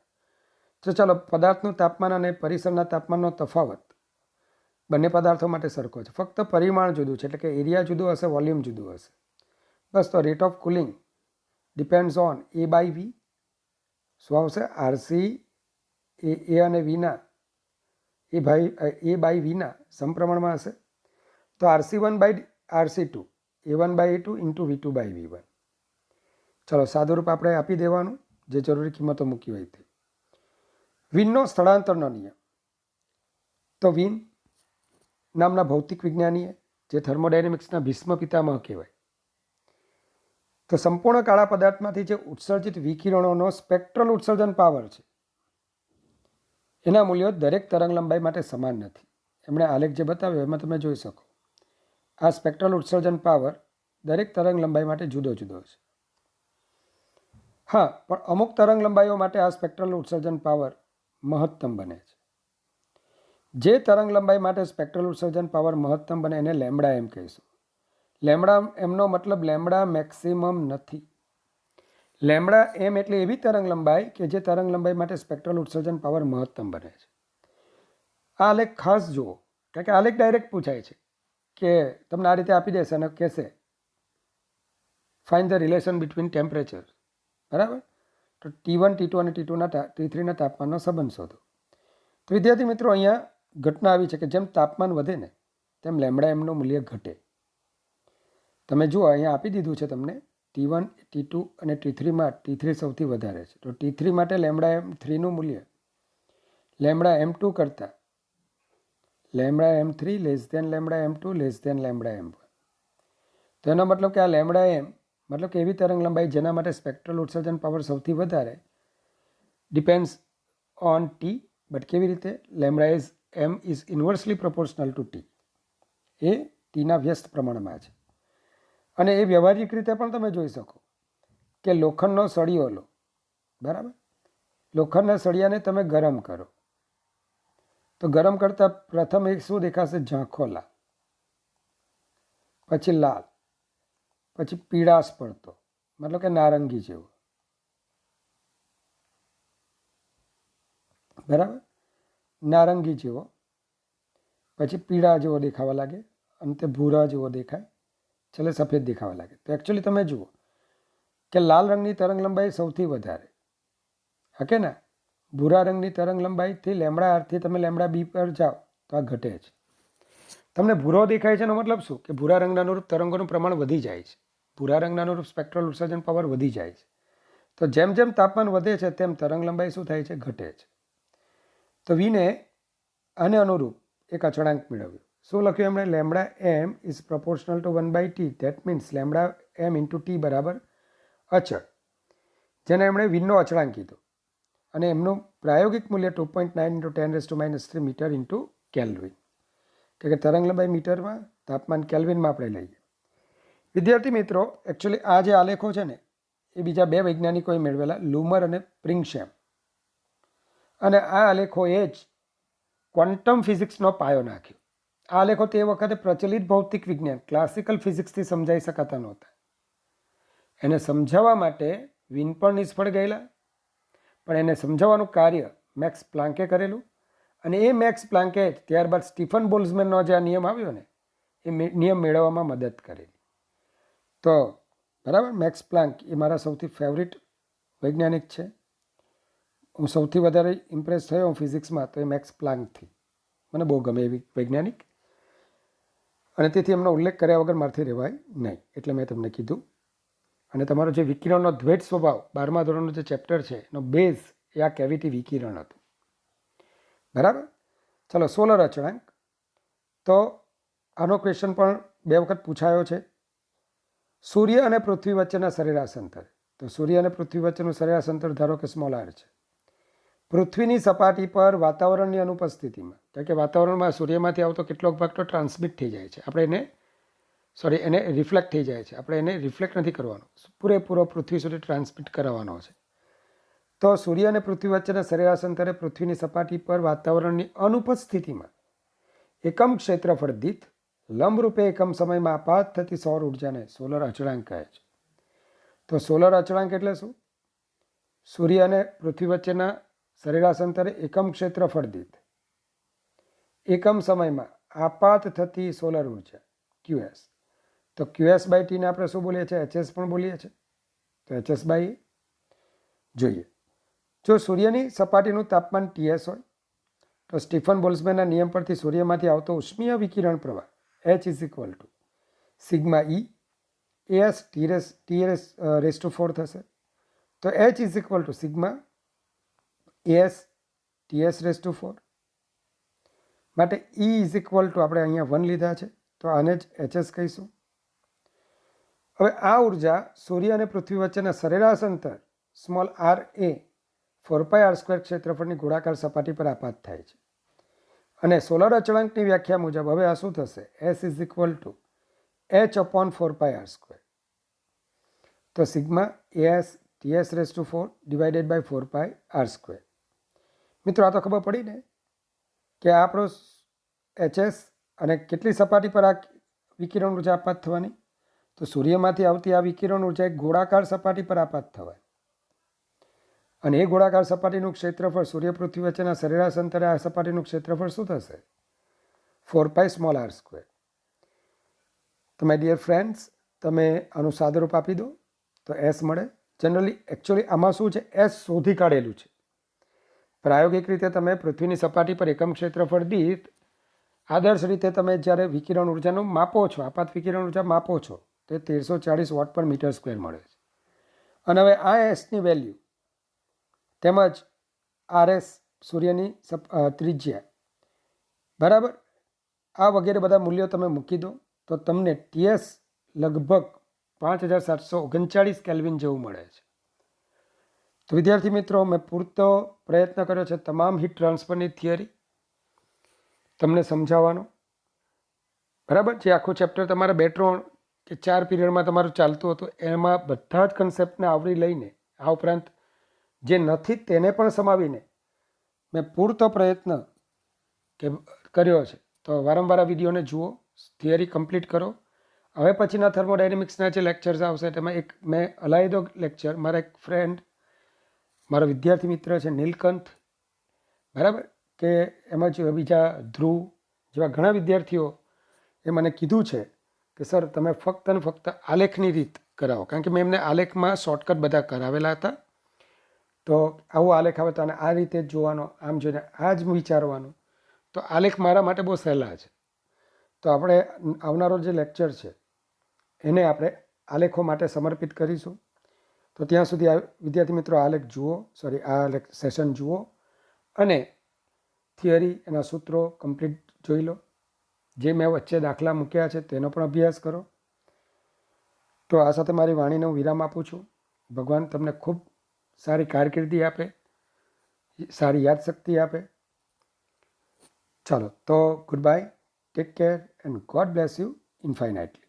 A: તો ચાલો પદાર્થનું તાપમાન અને પરિસરના તાપમાનનો તફાવત બંને પદાર્થો માટે સરખો છે, ફક્ત પરિમાણ જુદું છે, એટલે કે એરિયા જુદું હશે, વોલ્યુમ જુદું હશે, બસ. તો rate of cooling depends on A by V. શું આવશે? આરસી એ અને વીના એ બાય વીના સમપ્રમાણમાં હશે. તો RC1 by RC2 A1 by A2 into V2 by V1. ચલો સાદુરૂપ આપણે આપી દેવાનું જે જરૂરી કિંમતો મૂકી હોય તે. વિનનો સ્થળાંતરનો નિયમ. તો વિન નામના ભૌતિક વિજ્ઞાનીએ જે થર્મોડાયનેમિક્સના ભીષ્મ પિતામહ કહેવાય, તો સંપૂર્ણ કાળા પદાર્થમાંથી જે ઉત્સર્જિત વિકિરણોનો સ્પેક્ટ્રલ ઉત્સર્જન પાવર છે એના મૂલ્યો દરેક તરંગ લંબાઈ માટે સમાન નથી. એમણે આલેખ જે બતાવ્યો એમાં તમે જોઈ શકો આ સ્પેક્ટ્રલ ઉત્સર્જન પાવર દરેક તરંગ લંબાઈ માટે જુદો જુદો છે. હા, પણ અમુક તરંગ લંબાઈઓ માટે આ સ્પેક્ટ્રલ ઉત્સર્જન પાવર મહત્તમ બને છે. જે તરંગ લંબાઈ માટે સ્પેક્ટ્રલ ઉત્સર્જન પાવર મહત્તમ બને એને લેમ્બડા એમ કહીશું. લેમ્બડા એમનો મતલબ લેમ્બડા મેક્સિમમ નથી. લેમ્બડા એમ એટલે એવી તરંગ લંબાઈ કે જે તરંગ લંબાઈ માટે સ્પેક્ટ્રલ ઉત્સર્જન પાવર મહત્તમ બને છે. આ આલેખ ખાસ જુઓ કારણ કે આલેખ ડાયરેક્ટ પૂછાય છે કે તમને આ રીતે આપી દેશે અને કહેશે find the relation between temperature, બરાબર. તો T1 T2 અને T3ના તાપમાનનો સંબંધ શોધો. તો વિદ્યાર્થી મિત્રો અહીંયા ઘટના આવી છે કે જેમ તાપમાન વધે ને તેમ લેમ્બડા એમનું મૂલ્ય ઘટે. તમે જુઓ અહીંયા આપી દીધું છે તમને T1 T2 અને T3માં T3 સૌથી વધારે છે. તો T3 માટે લેમ્બડા M3નું મૂલ્ય લેમ્બડા M2 કરતાં lambda M3 less than lambda M2 less than lambda M1. તો એનો મતલબ કે આ લેમ્બડા એમ મતલબ કે એવી તરંગ લંબાઈ જેના માટે સ્પેક્ટ્રલ ઉત્સર્જન પાવર સૌથી વધારે ડિપેન્ડ્સ ઓન ટી. બટ કેવી રીતે? Lambda is m is inversely proportional to T. એ ટીના વ્યસ્ત પ્રમાણમાં છે. અને એ વ્યવહારિક રીતે પણ તમે જોઈ શકો કે લોખંડનો સળિયો લો, બરાબર. લોખંડના સળિયાને તમે ગરમ કરો તો ગરમ કરતાં પ્રથમ એક શું દેખાશે? ઝાંખો લાલ, પછી લાલ, પછી પીળાશ પડતો મતલબ કે નારંગી જેવો, બરાબર. નારંગી જેવો, પછી પીળા જેવો દેખાવા લાગે, અંતે ભૂરા જેવો દેખાય, છેલ્લે સફેદ દેખાવા લાગે. તો એકચ્યુઅલી તમે જુઓ કે લાલ રંગની તરંગ લંબાઈ સૌથી વધારે, હા કે ના? ભૂરા રંગની તરંગ લંબાઈથી લેમ્બડા આરથી તમે લેમ્બડા બી પર જાઓ તો આ ઘટે છે. તમને ભૂરો દેખાય છે એનો મતલબ શું? કે ભૂરા રંગના અનુરૂપ તરંગોનું પ્રમાણ વધી જાય છે. ભૂરા રંગના અનુરૂપ સ્પેક્ટ્રલ ઉત્સર્જન પાવર વધી જાય છે. તો જેમ જેમ તાપમાન વધે છે તેમ તરંગ લંબાઈ શું થાય છે? ઘટે છે. તો વીને આને અનુરૂપ એક અચળાંક મેળવ્યો. શું લખ્યું એમણે? Lambda M is proportional to 1/t. That means lambda M into T બરાબર અચળ, જેને એમણે વીનનો અચળાંક કીધો અને એમનું પ્રાયોગિક મૂલ્ય 2.9 × 10⁻³ મીટર ઇન્ટુ કેલ્વિન, કે તરંગ લંબાઈ મીટરમાં, તાપમાન કેલ્વિનમાં આપણે લઈએ. વિદ્યાર્થી મિત્રો, એકચ્યુઅલી આ જે આલેખો છે ને એ બીજા બે વૈજ્ઞાનિકોએ મેળવેલા, લુમર અને પ્રિંગશેમ, અને આ આલેખોએ જ ક્વોન્ટમ ફિઝિક્સનો પાયો નાખ્યો. આ આલેખો તે વખતે પ્રચલિત ભૌતિક વિજ્ઞાન ક્લાસિકલ ફિઝિક્સથી સમજાઈ શકાતા નહોતા. એને સમજાવવા માટે વીન પણ નિષ્ફળ ગયેલા, પણ એને સમજાવવાનું કાર્ય મેક્સ પ્લાન્કે કરેલું, અને એ મેક્સ પ્લાન્કે જ ત્યારબાદ સ્ટીફન બોલ્ઝમેનનો જે આ નિયમ આવ્યો ને એ નિયમ મેળવવામાં મદદ કરેલી. તો બરાબર, મેક્સ પ્લાન્ક એ મારા સૌથી ફેવરિટ વૈજ્ઞાનિક છે. હું સૌથી વધારે ઇમ્પ્રેસ થયો હું ફિઝિક્સમાં તો એ મેક્સ પ્લાન્કથી. મને બહુ ગમે એવી વૈજ્ઞાનિક, અને તેથી એમનો ઉલ્લેખ કર્યા વગર મારથી રહેવાય નહીં, એટલે મેં તમને કીધું. અને તમારો જે વિકિરણનો દ્વૈત સ્વભાવ 12મા ધોરણનું જે ચેપ્ટર છે એનો બેઝ એ આ કેવિટી વિકિરણ હતું. બરાબર. ચલો, સોલર અચળાંક. તો આનો ક્વેશ્ચન પણ 2 વખત પૂછાયો છે. સૂર્ય અને પૃથ્વી વચ્ચેના સરેરાશ અંતર. તો સૂર્ય અને પૃથ્વી વચ્ચેનું સરેરાશ અંતર ધારો કે સ્મોલ r છે. પૃથ્વીની સપાટી પર વાતાવરણની અનુપસ્થિતિમાં, કારણ કે વાતાવરણમાં સૂર્યમાંથી આવતો કેટલોક ભાગ તો ટ્રાન્સમિટ થઈ જાય છે, આપણે એને રિફ્લેક્ટ થઈ જાય છે, આપણે એને રિફ્લેક્ટ નથી કરવાનો, પૂરેપૂરો પૃથ્વી સુધી ટ્રાન્સમિટ કરાવવાનો છે. તો સૂર્ય અને પૃથ્વી વચ્ચેના સરેરાશ અંતરે પૃથ્વીની સપાટી પર વાતાવરણની અનુપસ્થિતિમાં એકમ ક્ષેત્રફળ દીઠ લંબરૂપે એકમ સમયમાં આપાત થતી સૌર ઉર્જાને સોલર અચળાંક કહે છે. તો સોલર અચળાંક એટલે શું? સૂર્ય અને પૃથ્વી વચ્ચેના સરેરાશ અંતરે એકમ ક્ષેત્રફળ દીઠ એકમ સમયમાં આપાત થતી સોલર ઉર્જા QS. તો QS/T ને આપણે શું બોલીએ છીએ? HS પણ બોલીએ છીએ. તો HS/E જોઈએ. જો સૂર્યની સપાટીનું તાપમાન TS હોય તો સ્ટીફન બોલ્ઝમેનના નિયમ પરથી સૂર્યમાંથી આવતો ઉષ્મીય વિકિરણ પ્રવાહ H = sigma E AS T⁴ થશે. તો H = સિગ્મા AS TS⁴. માટે E = આપણે અહીંયા 1 લીધા છે તો આને જ HS કહીશું. હવે આ ઉર્જા સૂર્ય અને પૃથ્વી વચ્ચેના સરેરાશ અંતર સ્મોલ r એ 4πr² ક્ષેત્રફળની ગોળાકાર સપાટી પર આપાત થાય છે. અને સોલર અચળાંકની વ્યાખ્યા મુજબ હવે આ શું થશે? S = H/4πr². તો સિગ્મા AS TS⁴ / 4πr². મિત્રો, આ તો ખબર પડી ને કે આ આપણો HS અને કેટલી સપાટી પર આ વિકિરણ ઉર્જા આપાત થવાની? તો સૂર્યમાંથી આવતી આ વિકિરણ ઉર્જા એક ગોળાકાર સપાટી પર આપાત થવાની, અને એ ગોળાકાર સપાટીનું ક્ષેત્રફળ સૂર્ય પૃથ્વી વચ્ચેના સરેરાશ અંતરે આ સપાટીનું ક્ષેત્રફળ શું થશે? 4πr². તો માય ડિયર ફ્રેન્ડ્સ, તમે આનું સાદુરૂપ આપી દો તો S મળે. એકચ્યુઅલી આમાં શું છે? S શોધી કાઢેલું છે. પ્રાયોગિક રીતે તમે પૃથ્વીની સપાટી પર એકમ ક્ષેત્રફળ દીઠ આદર્શ રીતે તમે જ્યારે વિકિરણ ઉર્જાનું માપો છો, આપાત વિકિરણ ઉર્જા માપો છો, તે 1340 વોટ/મીટર² મળે છે. અને હવે આ Sની વેલ્યુ તેમજ RS સૂર્યની ત્રિજ્યા, બરાબર, આ વગેરે બધા મૂલ્યો તમે મૂકી દો તો તમને TS લગભગ 5739 કેલ્વિન જેવું મળે છે. તો વિદ્યાર્થી મિત્રો, મેં પૂરતો પ્રયત્ન કર્યો છે તમામ હીટ ટ્રાન્સફરની થિયરી તમને સમજાવવાનો. બરાબર, જે આખું ચેપ્ટર તમારા 2-3 કે 4 પીરિયડમાં તમારું ચાલતું હતું એમાં બધા જ કન્સેપ્ટને આવરી લઈને, આ ઉપરાંત જે નથી તેને પણ સમાવીને મેં પૂરતો પ્રયત્ન કર્યો છે. તો વારંવાર આ વિડીયોને જુઓ, થિયરી કમ્પ્લીટ કરો. હવે પછીના થર્મોડાયનેમિક્સના જે લેક્ચર્સ આવશે તેમાં એક મેં અલાયદો લેક્ચર, મારા એક ફ્રેન્ડ, મારો વિદ્યાર્થી મિત્ર છે નીલકંઠ, બરાબર, કે એમાં જ બીજા ધ્રુવ જેવા ઘણા વિદ્યાર્થીઓ એ મને કીધું છે કે સર તમે ફક્ત ને ફક્ત આલેખની રીત કરાવો, કારણ કે મેં એમને આલેખમાં શોર્ટકટ બધા કરાવેલા હતા. તો આવો આલેખ આવે તો આને આ રીતે જ જોવાનો, આમ જોઈને આ જ વિચારવાનું. તો આલેખ મારા માટે બહુ સહેલા છે. તો આપણે આવનારો જે લેક્ચર છે એને આપણે આલેખો માટે સમર્પિત કરીશું. તો ત્યાં સુધી વિદ્યાર્થી મિત્રો આ સેશન જુઓ અને થિયરી એના સૂત્રો કમ્પ્લીટ જોઈ લો. જે મેં વચ્ચે દાખલા મૂક્યા છે તેનો પણ અભ્યાસ કરો. તો આ સાથે મારી વાણીનો વિરામ આપું છું. ભગવાન તમને ખૂબ સારી કારકિર્દી આપે, સારી યાદશક્તિ આપે. ચાલો તો good bye, take care and God bless you ઇન્ફાઇનાઇટલી.